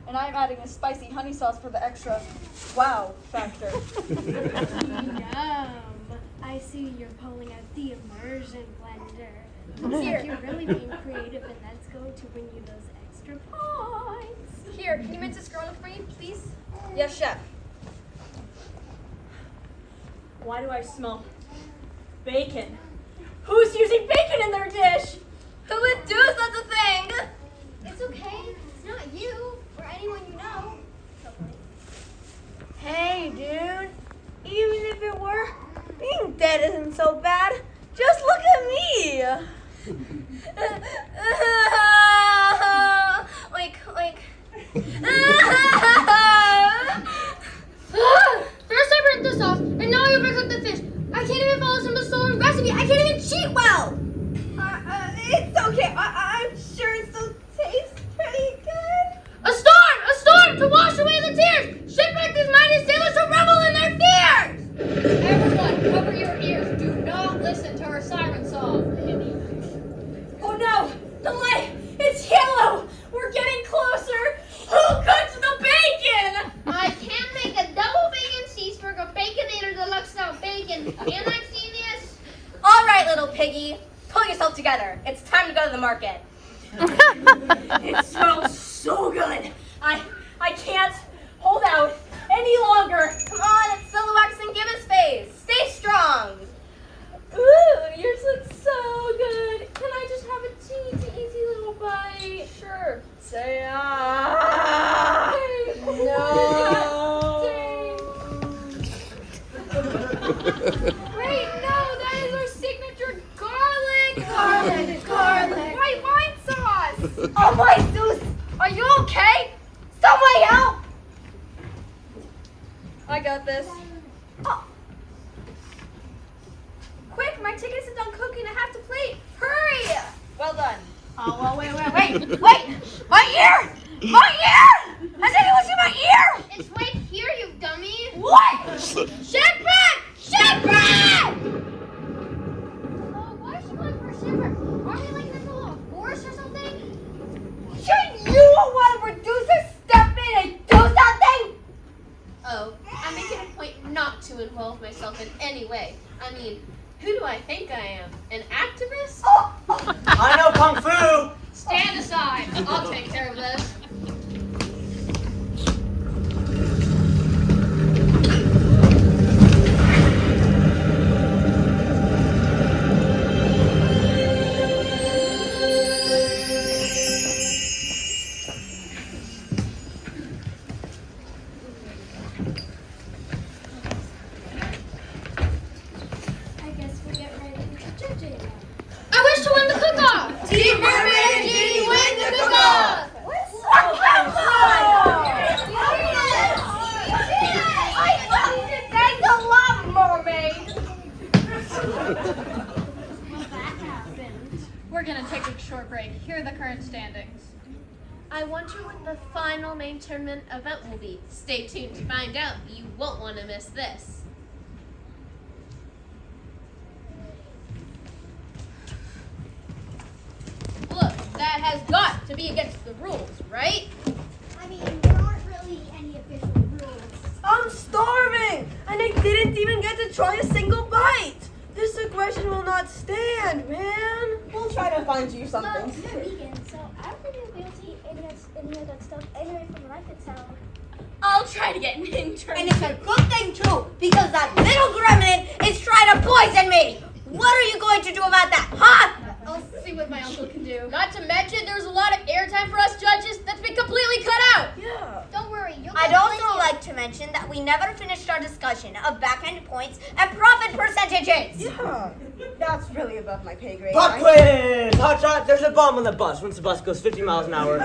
And I'm adding a spicy honey sauce for the extra wow factor. Yum. I see you're pulling out the immersion blender. Here. You're really being creative, and that's going to bring you those extra points. Here, can you mince this garlic for me, please? Yes, chef. Why do I smell bacon? Who's using bacon in their dish? Who would do such a thing? It's okay. It's not you or anyone you know. Hey, dude. Even if it were, being dead isn't so bad. Just look at me. Oink, oink. First I burnt the sauce, and now I overcooked the fish. I can't even follow some stolen recipe. I can't even cheat well. It's okay. I'm sure it still tastes pretty good. A storm to wash away the tears. Shipwreck these mighty sailors to revel in their fears. Everyone, cover your ears. Do not listen to our siren song. Oh no! The light! It's yellow! We're getting closer! Who cooked the bacon? I can make a double bacon cheeseburger, a Baconator Deluxe style bacon. Can I see this? All right, little piggy. Pull yourself together. It's time to go to the market. It smells so good. I can't hold out any longer. Come on, it's still the wax and give his face. Stay strong. Ooh, yours looks so good. Can I just have a teensy little bite? Sure. Say No. Wait, no, that is our signature garlic. Garlic. White wine sauce. Oh my Zeus! Are you okay? Somebody help! I got this. Oh. Quick, my chicken isn't done cooking. I have to plate. Hurry! Well done. Oh, well, wait! My ear! My ear! Has anyone seen my ear? It's right here, you dummy. What? Shipwreck! Shipwreck! Oh, why is she going for a shipwreck? Aren't we like in a little forest or something? Shouldn't you want to producer step in and do something? Oh, I make it a point not to involve myself in any way. I mean, who do I think I am? An activist? I know Kung Fu! Stand aside. I'll take care of this. I guess we'll get right into judging. I wish to win the cook-off. Team Mermaid and Genie win the cook-off. Thanks a lot, mermaid! We're gonna take a short break. Here are the current standings. I wonder what the final main tournament event will be. Stay tuned to find out. You won't want to miss this. Look, that has got to be against the rules, right? I mean, there aren't really any official rules. I'm starving, and I didn't even get to try a single bite. This aggression will not stand, man. We'll try to find you something. Well, you're vegan, so I don't think you'll be able to eat any of that stuff anyway from what I could tell. I'll try to get an intern. And it's a good thing too, because that little gremlin is trying to poison me! What are you going to do about that, huh? I'll see what my uncle do. Not to mention, there's a lot of airtime for us judges that's been completely cut out. Yeah. Don't worry, you'll I'd get also plenty of- like to mention that we never finished our discussion of backhand points and profit percentages. Yeah. That's really above my pay grade. Pop quiz! Hotshot, there's a bomb on the bus. Once the bus goes 50 miles an hour,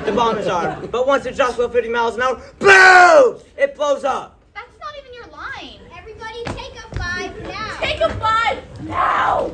the bomb is armed. But once it drops below 50 miles an hour, boom! It blows up. That's not even your line. Everybody take a 5 now. Take a 5 now!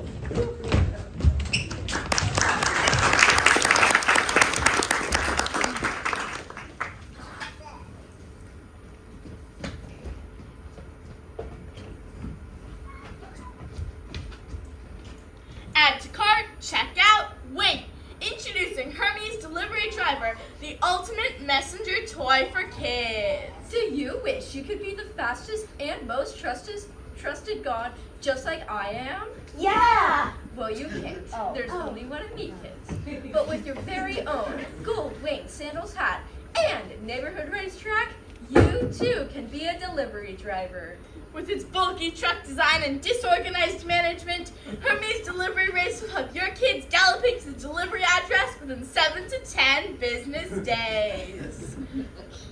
Add to cart, check out, wait! Introducing Hermes Delivery Driver, the ultimate messenger toy for kids. Do you wish you could be the fastest and most trusted god just like I am? Yeah! Well, you can't. There's only one of me, kids. But with your very own gold winged sandals hat and neighborhood racetrack, you too can be a delivery driver. With its bulky truck design and disorganized management, Hermes Delivery Race will have your kids galloping to the delivery address within 7 to 10 business days.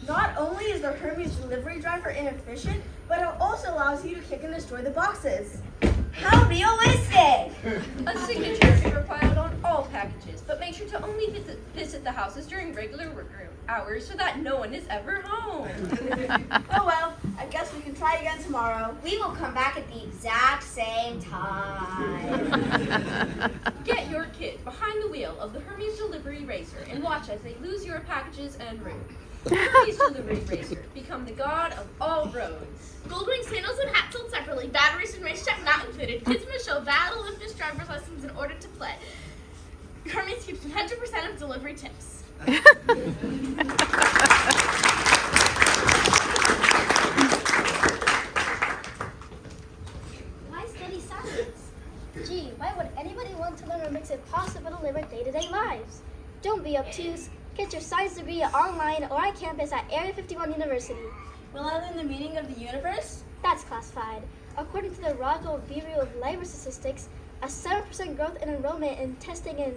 Not only is the Hermes delivery driver inefficient, but it also allows you to kick and destroy the boxes. How realistic! A signature is required on all packages, but make sure to only visit the houses during regular work hours so that no one is ever home. Oh well, I guess we can try again tomorrow. We will come back at the exact same time. Get your kids behind the wheel of the Hermes Delivery Racer and watch as they lose your packages en route. Hermes Delivery Racer, become the god of all roads. Goldwing sandals and hats sold separately, batteries and racetrack not included. Kids must show valid Olympus driver's lessons in order to play. Hermes keeps 100% of delivery tips. Why study science? Gee, why would anybody want to learn what makes it possible to live our day-to-day lives? Don't be obtuse. Get your science degree online or on campus at Area 51 University. Will I learn the meaning of the universe? That's classified. According to the Rockwell Bureau of Labor Statistics, a 7% growth in enrollment in testing and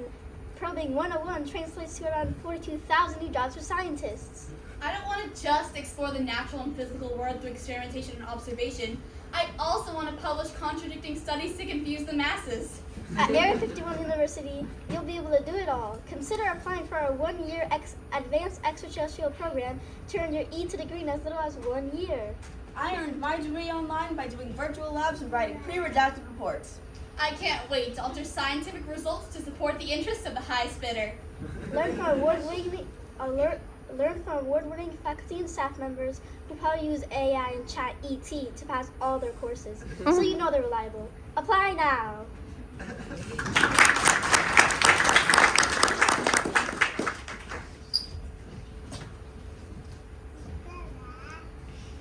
probing 101 translates to around 42,000 new jobs for scientists. I don't want to just explore the natural and physical world through experimentation and observation. I also want to publish contradicting studies to confuse the masses. At Area 51 University, you'll be able to do it all. Consider applying for our one-year advanced extraterrestrial program to earn your E to degree in as little as 1 year. I earned my degree online by doing virtual labs and writing pre-redacted reports. I can't wait to alter scientific results to support the interests of the high spinner. Learn from award-winning faculty and staff members who probably use AI and Chat ET to pass all their courses, so you know they're reliable. Apply now.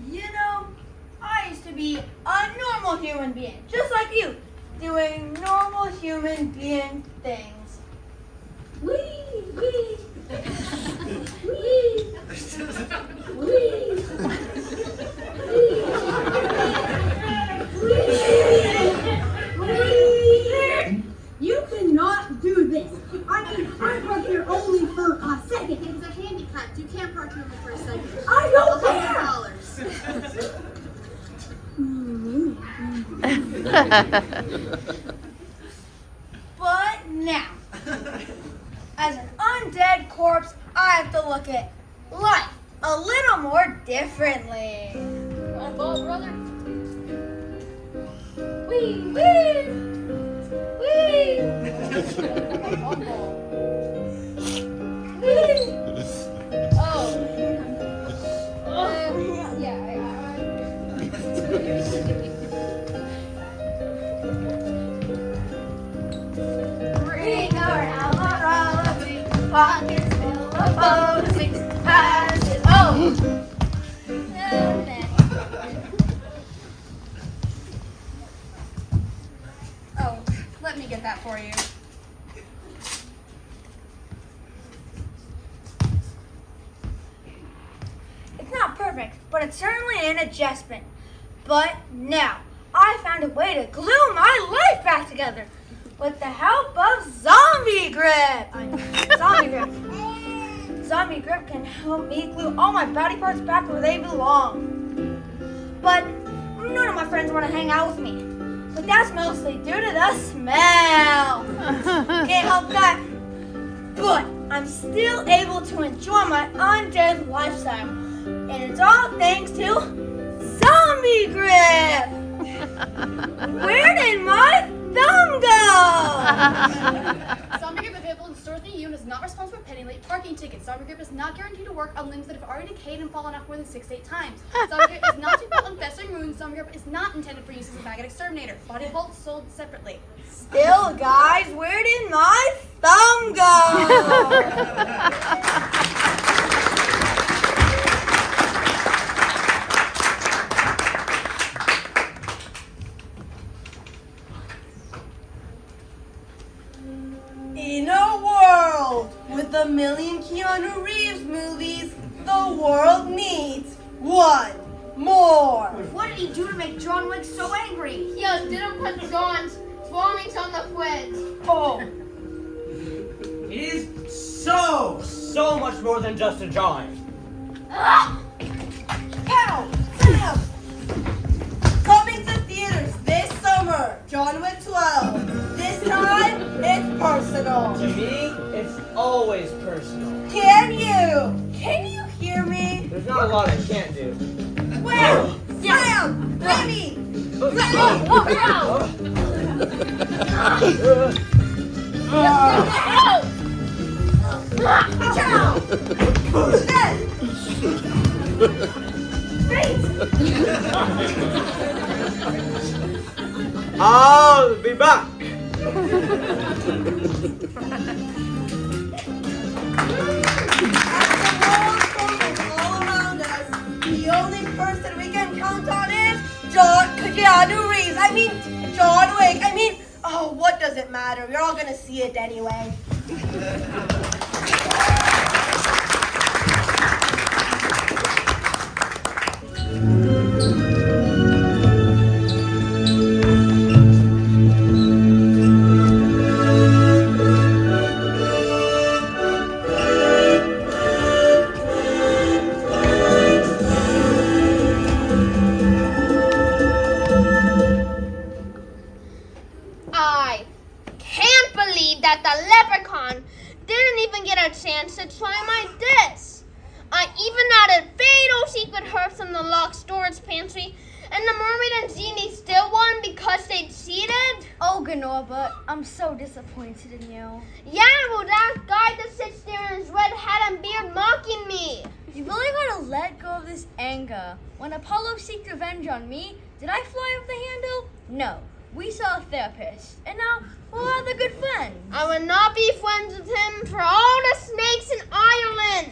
You know, I used to be a normal human being, just like you, doing normal human being things. Wee, wee, wee, wee, wee. You cannot do this. I can park here only for a second. It's a handicap. You can't park here for a second. I don't care. But now, as an undead corpse, I have to look at life a little more differently. Come on, brother. Wee, wee, wee, wee. Bring our Alvarado, pockets full of photos, passes. Oh! Oh, let me get that for you. It's not perfect, but it's certainly an adjustment. But now, I found a way to glue my life back together with the help of zombies! zombie grip! Zombie grip. Zombie grip can help me glue all my body parts back where they belong. But none of my friends want to hang out with me. But that's mostly due to the smell. Can't help that. But I'm still able to enjoy my undead lifestyle. And it's all thanks to zombie grip. Where did my thumb go? Zombie Grip available in stores near you and is not responsible for paying late parking tickets. Zombie Grip is not guaranteed to work on limbs that have already decayed and fallen off more than 6 to 8 times. Zombie Grip is not to put on festering wounds. Zombie Grip is not intended for use as a maggot exterminator. Body bolts sold separately. Still, guys, where did my thumb go? In a world with a million Keanu Reeves movies, the world needs one more. What did he do to make John Wick so angry? Yo, didn't put John's vomits on the fridge. Oh. It is so much more than just a drawing. Pow! Bam! Coming to theaters this summer, John Wick 12. This time, it's personal. To me, it's always personal. Can you hear me? There's not a lot I can't do. Wham! Slam! Whammy! I'll be back. The only person we can count on is Keanu Reeves. John Wick. Oh, what does it matter? You're all gonna see it anyway. I can't believe that the leprechaun didn't even get a chance to try my dish. I even added fatal secret herbs from the locked storage pantry, and the mermaid and genie still won because they cheated. Oh, Ganoa, but I'm so disappointed in you. Yeah, well, that guy that sits there in his red hat and beard mocking me. You've only got to let go of this anger. When Apollo seeked revenge on me, did I fly off the handle? No. We saw a therapist, and now we're all the good friends. I will not be friends with him for all the snakes in Ireland.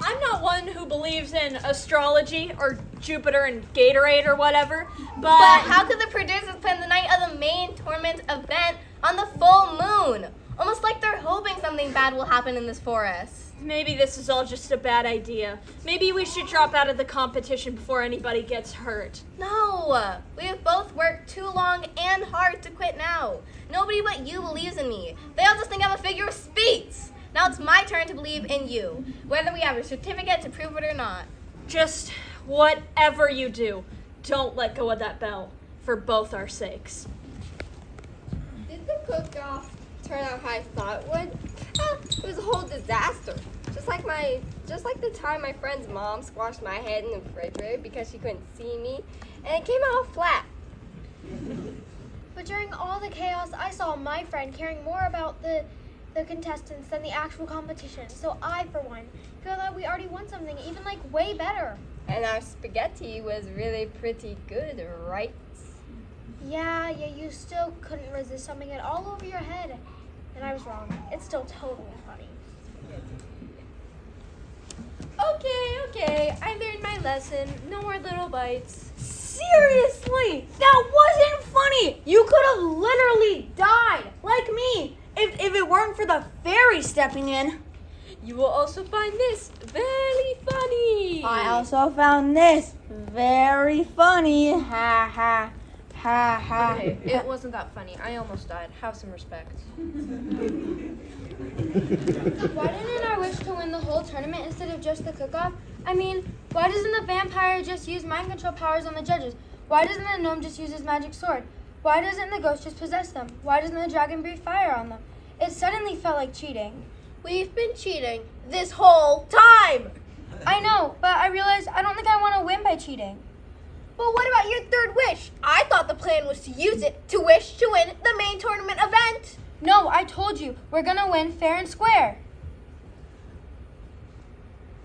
I'm not one who believes in astrology or Jupiter and Gatorade or whatever, But how could the producers plan the night of the main tournament event on the full moon? Almost like they're hoping something bad will happen in this forest. maybe this is all just a bad idea. Maybe we should drop out of the competition before anybody gets hurt. No, we have both worked too long and hard to quit now. Nobody but you believes in me. They all just think I'm a figure of speech. Now it's my turn to believe in you, whether we have a certificate to prove it or not. Just whatever you do, don't let go of that belt, for both our sakes. Did the cook-off turn out how I thought it would? It was a whole disaster. Just like the time my friend's mom squashed my head in the refrigerator because she couldn't see me, and it came out flat. But during all the chaos, I saw my friend caring more about the contestants than the actual competition. So I, for one, feel that we already won something, even like way better. And our spaghetti was really pretty good, right? Yeah, you still couldn't resist something it all over your head. And I was wrong. It's still totally funny. Okay, I learned my lesson. No more little bites. Seriously, that wasn't funny. You could have literally died, like me, if it weren't for the fairy stepping in. You will also find this very funny. I also found this very funny. Ha ha Ha ha. Okay, it wasn't that funny. I almost died. Have some respect. Why didn't I wish to win the whole tournament instead of just the cook-off? I mean, why doesn't the vampire just use mind control powers on the judges? Why doesn't the gnome just use his magic sword? Why doesn't the ghost just possess them? Why doesn't the dragon breathe fire on them? It suddenly felt like cheating. We've been cheating this whole time! I know, but I realized I don't think I want to win by cheating. But what about your third wish? I thought the plan was to use it to wish to win the main tournament event. No, I told you, we're gonna win fair and square.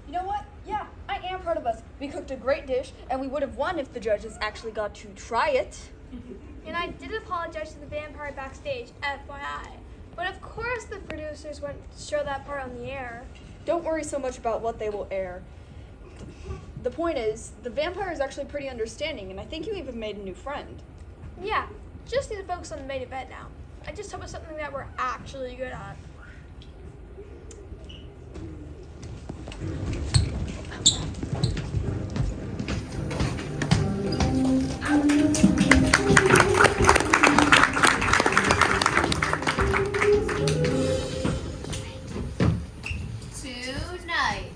You know what? Yeah, I am proud of us. We cooked a great dish, and we would have won if the judges actually got to try it. And I did apologize to the vampire backstage, FYI. But of course the producers wouldn't show that part on the air. Don't worry so much about what they will air. The point is, the vampire is actually pretty understanding, and I think you even made a new friend. Yeah, just need to focus on the main event now. I just hope it's something that we're actually good at. Tonight,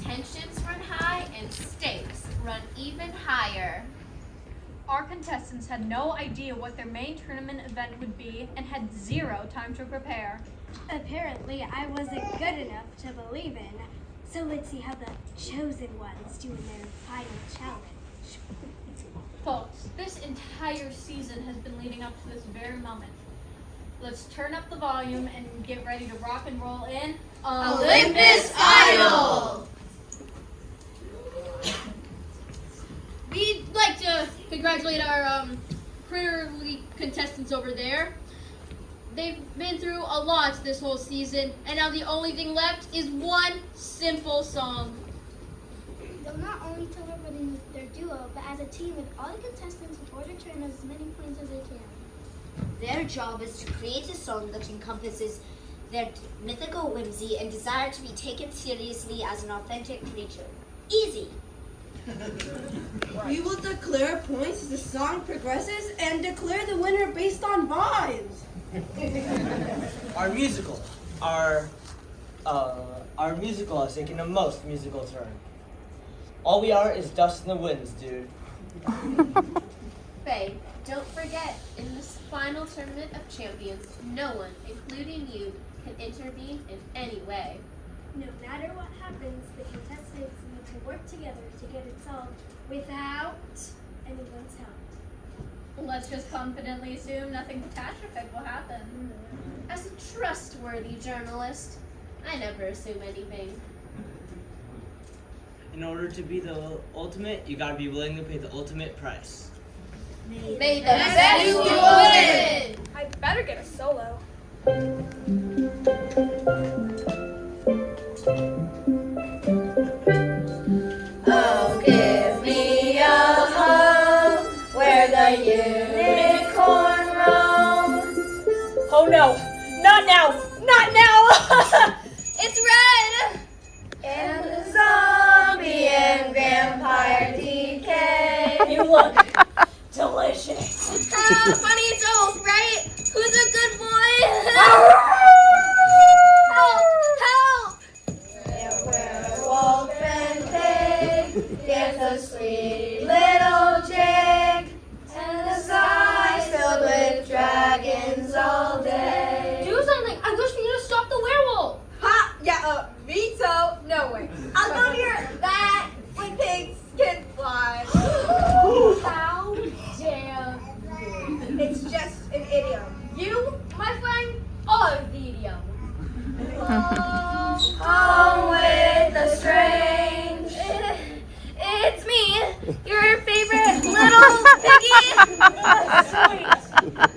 tensions run high and stakes run even higher. Our contestants had no idea what their main tournament event would be and had 0 time to prepare. Apparently, I wasn't good enough to believe in. So let's see how the chosen ones do in their final challenge. Folks, this entire season has been leading up to this very moment. Let's turn up the volume and get ready to rock and roll in Olympus Idol! We'd like to congratulate our Critter League contestants over there. They've been through a lot this whole season, and now the only thing left is one simple song. They'll not only deliver their duo, but as a team with all the contestants in order to earn as many points as they can. Their job is to create a song that encompasses their mythical whimsy and desire to be taken seriously as an authentic creature. Easy. We will declare points as the song progresses and declare the winner based on vibes. Our musical has taken the most musical turn. All we are is dust in the winds, dude. Faye, don't forget, in this final tournament of champions, no one, including you, can intervene in any way. No matter what happens, the contestants need to work together to get it solved without anyone's help. Let's just confidently assume nothing catastrophic will happen. As a trustworthy journalist, I never assume anything. In order to be the ultimate, you gotta be willing to pay the ultimate price. May the best win! I better get a solo. Oh, give me a home where the unicorn roams. Oh no! Not now! Not now! It's red! And the zombie and vampire decay. You look delicious. Funny it's old, right? Who's a good boy? Help! And werewolf and pig dance a sweet little jig, and the sky's filled with dragons all day. Do something! I wish for you to stop the werewolf! Ha! Yeah, veto? No way. I'll go near that when pigs can fly. How dare you? It's just an idiom. You, my friend, are the idiom. Home with the strange. It's me, your favorite little piggy. Sweet,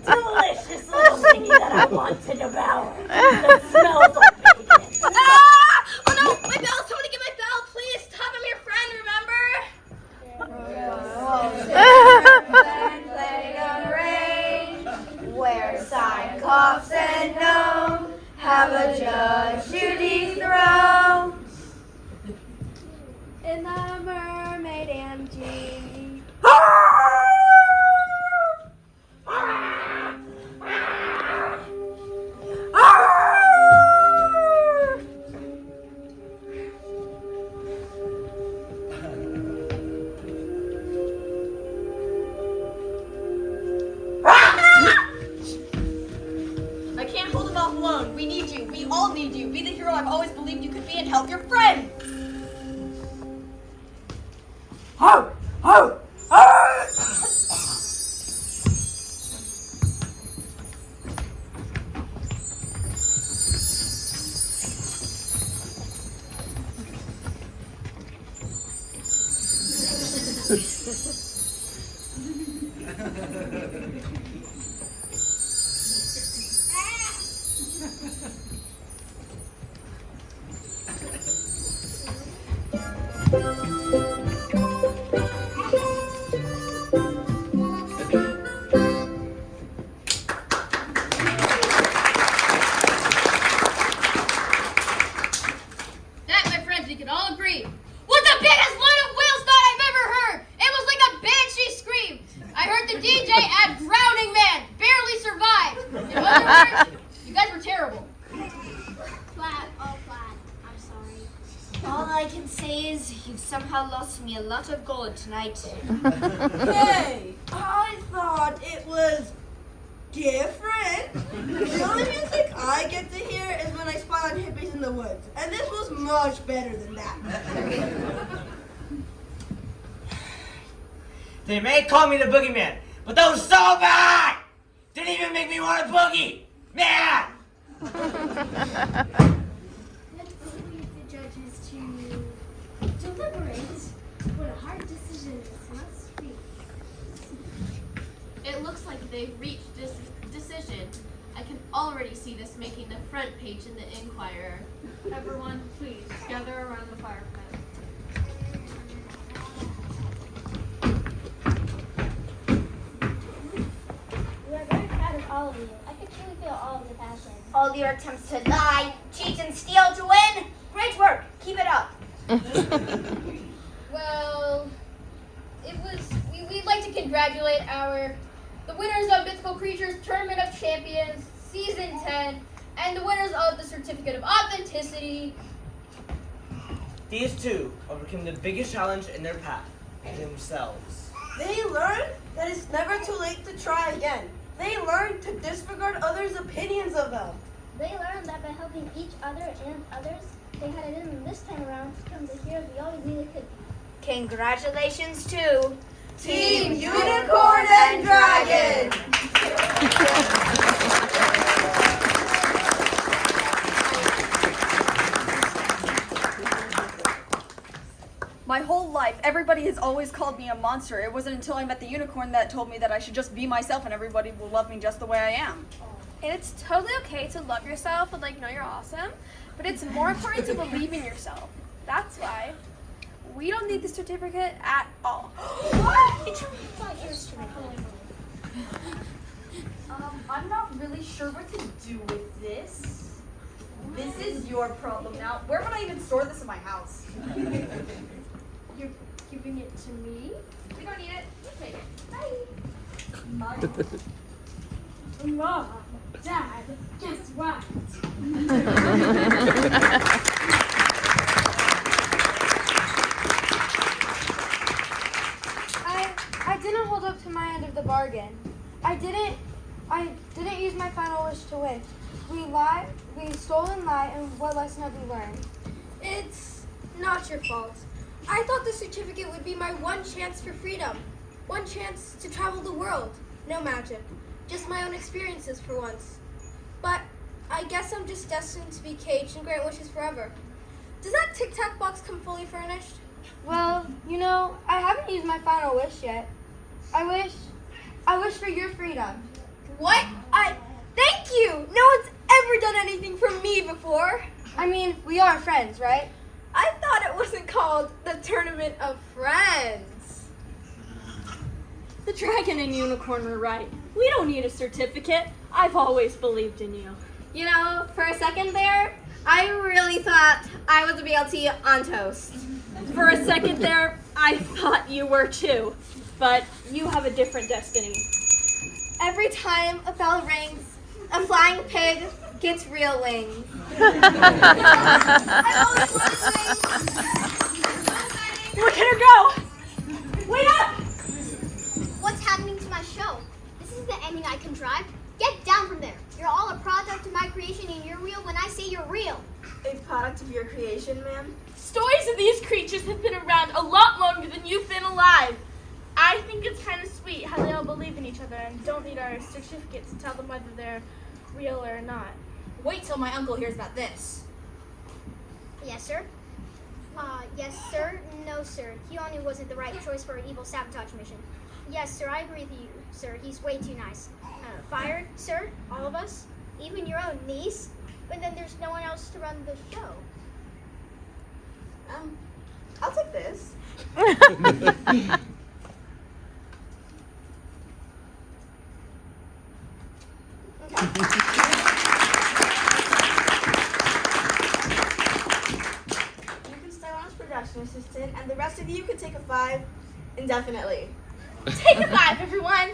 delicious little piggy that I want to devour. That smells like bacon. Ah! Oh no, my bell! Somebody get my bell, please. Stop, I'm your friend, remember? Where cyclops and gnome have a judge to dethrone. And the mermaid and genie. all need you. Be the hero I've always believed you could be and help your friends. Ho! Ho! Ho! That, my friends, we can all agree, was the biggest load of wheel snot I've ever heard. It was like a banshee scream. I heard the DJ add drowning man, barely survived. In other words, you guys were terrible. Flat, all flat. I'm sorry. All I can say is you've somehow lost me a lot of gold tonight. Hey, I thought it was different. The only music I get to hear is when I spot on hippies in the woods. And this was much better than that. They may call me the boogeyman, but that was so bad! Didn't even make me want to boogie! Man! Let's leave the judges to deliberate what a hard decision this must be. It looks like they've reached this decision. I can already see this making the front page in the Inquirer. Everyone, please gather around the fire pit. We are very proud of all of you. I could truly feel all of the passion. All your attempts to lie, cheat, and steal to win. Great work. Keep it up. Well, we'd like to congratulate the winners of Mythical Creatures Tournament of Champions Season 10 and the winners of the Certificate of Authenticity. These two overcame the biggest challenge in their path, themselves. They learned that it's never too late to try again. They learned to disregard others' opinions of them. They learned that by helping each other and others, they had it in them this time around to become the heroes we always knew they could be. Congratulations to Team Unicorn and Dragon! My whole life, everybody has always called me a monster. It wasn't until I met the unicorn that told me that I should just be myself and everybody will love me just the way I am. And it's totally okay to love yourself and know you're awesome, but it's more important to believe in yourself. That's why we don't need the certificate at all. What? It's your instrument. I'm not really sure what to do with this. This is your problem now. Where would I even store this in my house? You're giving it to me? We don't need it. You take it. Bye. Mom, Dad, guess what? I didn't hold up to my end of the bargain. I didn't use my final wish to win. We stole and lied, and what lesson have we learned? It's not your fault. I thought the certificate would be my one chance for freedom. One chance to travel the world. No magic. Just my own experiences for once. But I guess I'm just destined to be caged and grant wishes forever. Does that Tic Tac box come fully furnished? Well, I haven't used my final wish yet. I wish for your freedom. What? Thank you! No one's ever done anything for me before. I mean, we are friends, right? I thought it wasn't called the Tournament of Friends. The dragon and unicorn were right. We don't need a certificate. I've always believed in you. For a second there, I really thought I was a BLT on toast. For a second there, I thought you were too. But you have a different destiny. Every time a bell rings, a flying pig gets real wings. I always wanted wings. Look at her go! Wait up! What's happening to my show? This isn't the ending I contrived. Get down from there. You're all a product product of my creation and you're real when I say you're real. A product of your creation, ma'am? Stories of these creatures have been around a lot longer than you've been alive. I think it's kind of sweet how they all believe in each other and don't need our certificate to tell them whether they're real or not. Wait till my uncle hears about this. Yes, sir. Yes, sir. No, sir. Keanu wasn't the right choice for an evil sabotage mission. Yes, sir. I agree with you, sir. He's way too nice. Fired, sir. All of us. Even your own niece. But then there's no one else to run the show. I'll take this. You can start on as production assistant, and the rest of you can take a 5 indefinitely. Take a 5, everyone.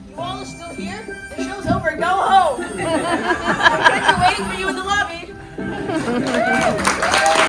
You all are still here? The show's over. Go home. Our kids are waiting for you in the lobby.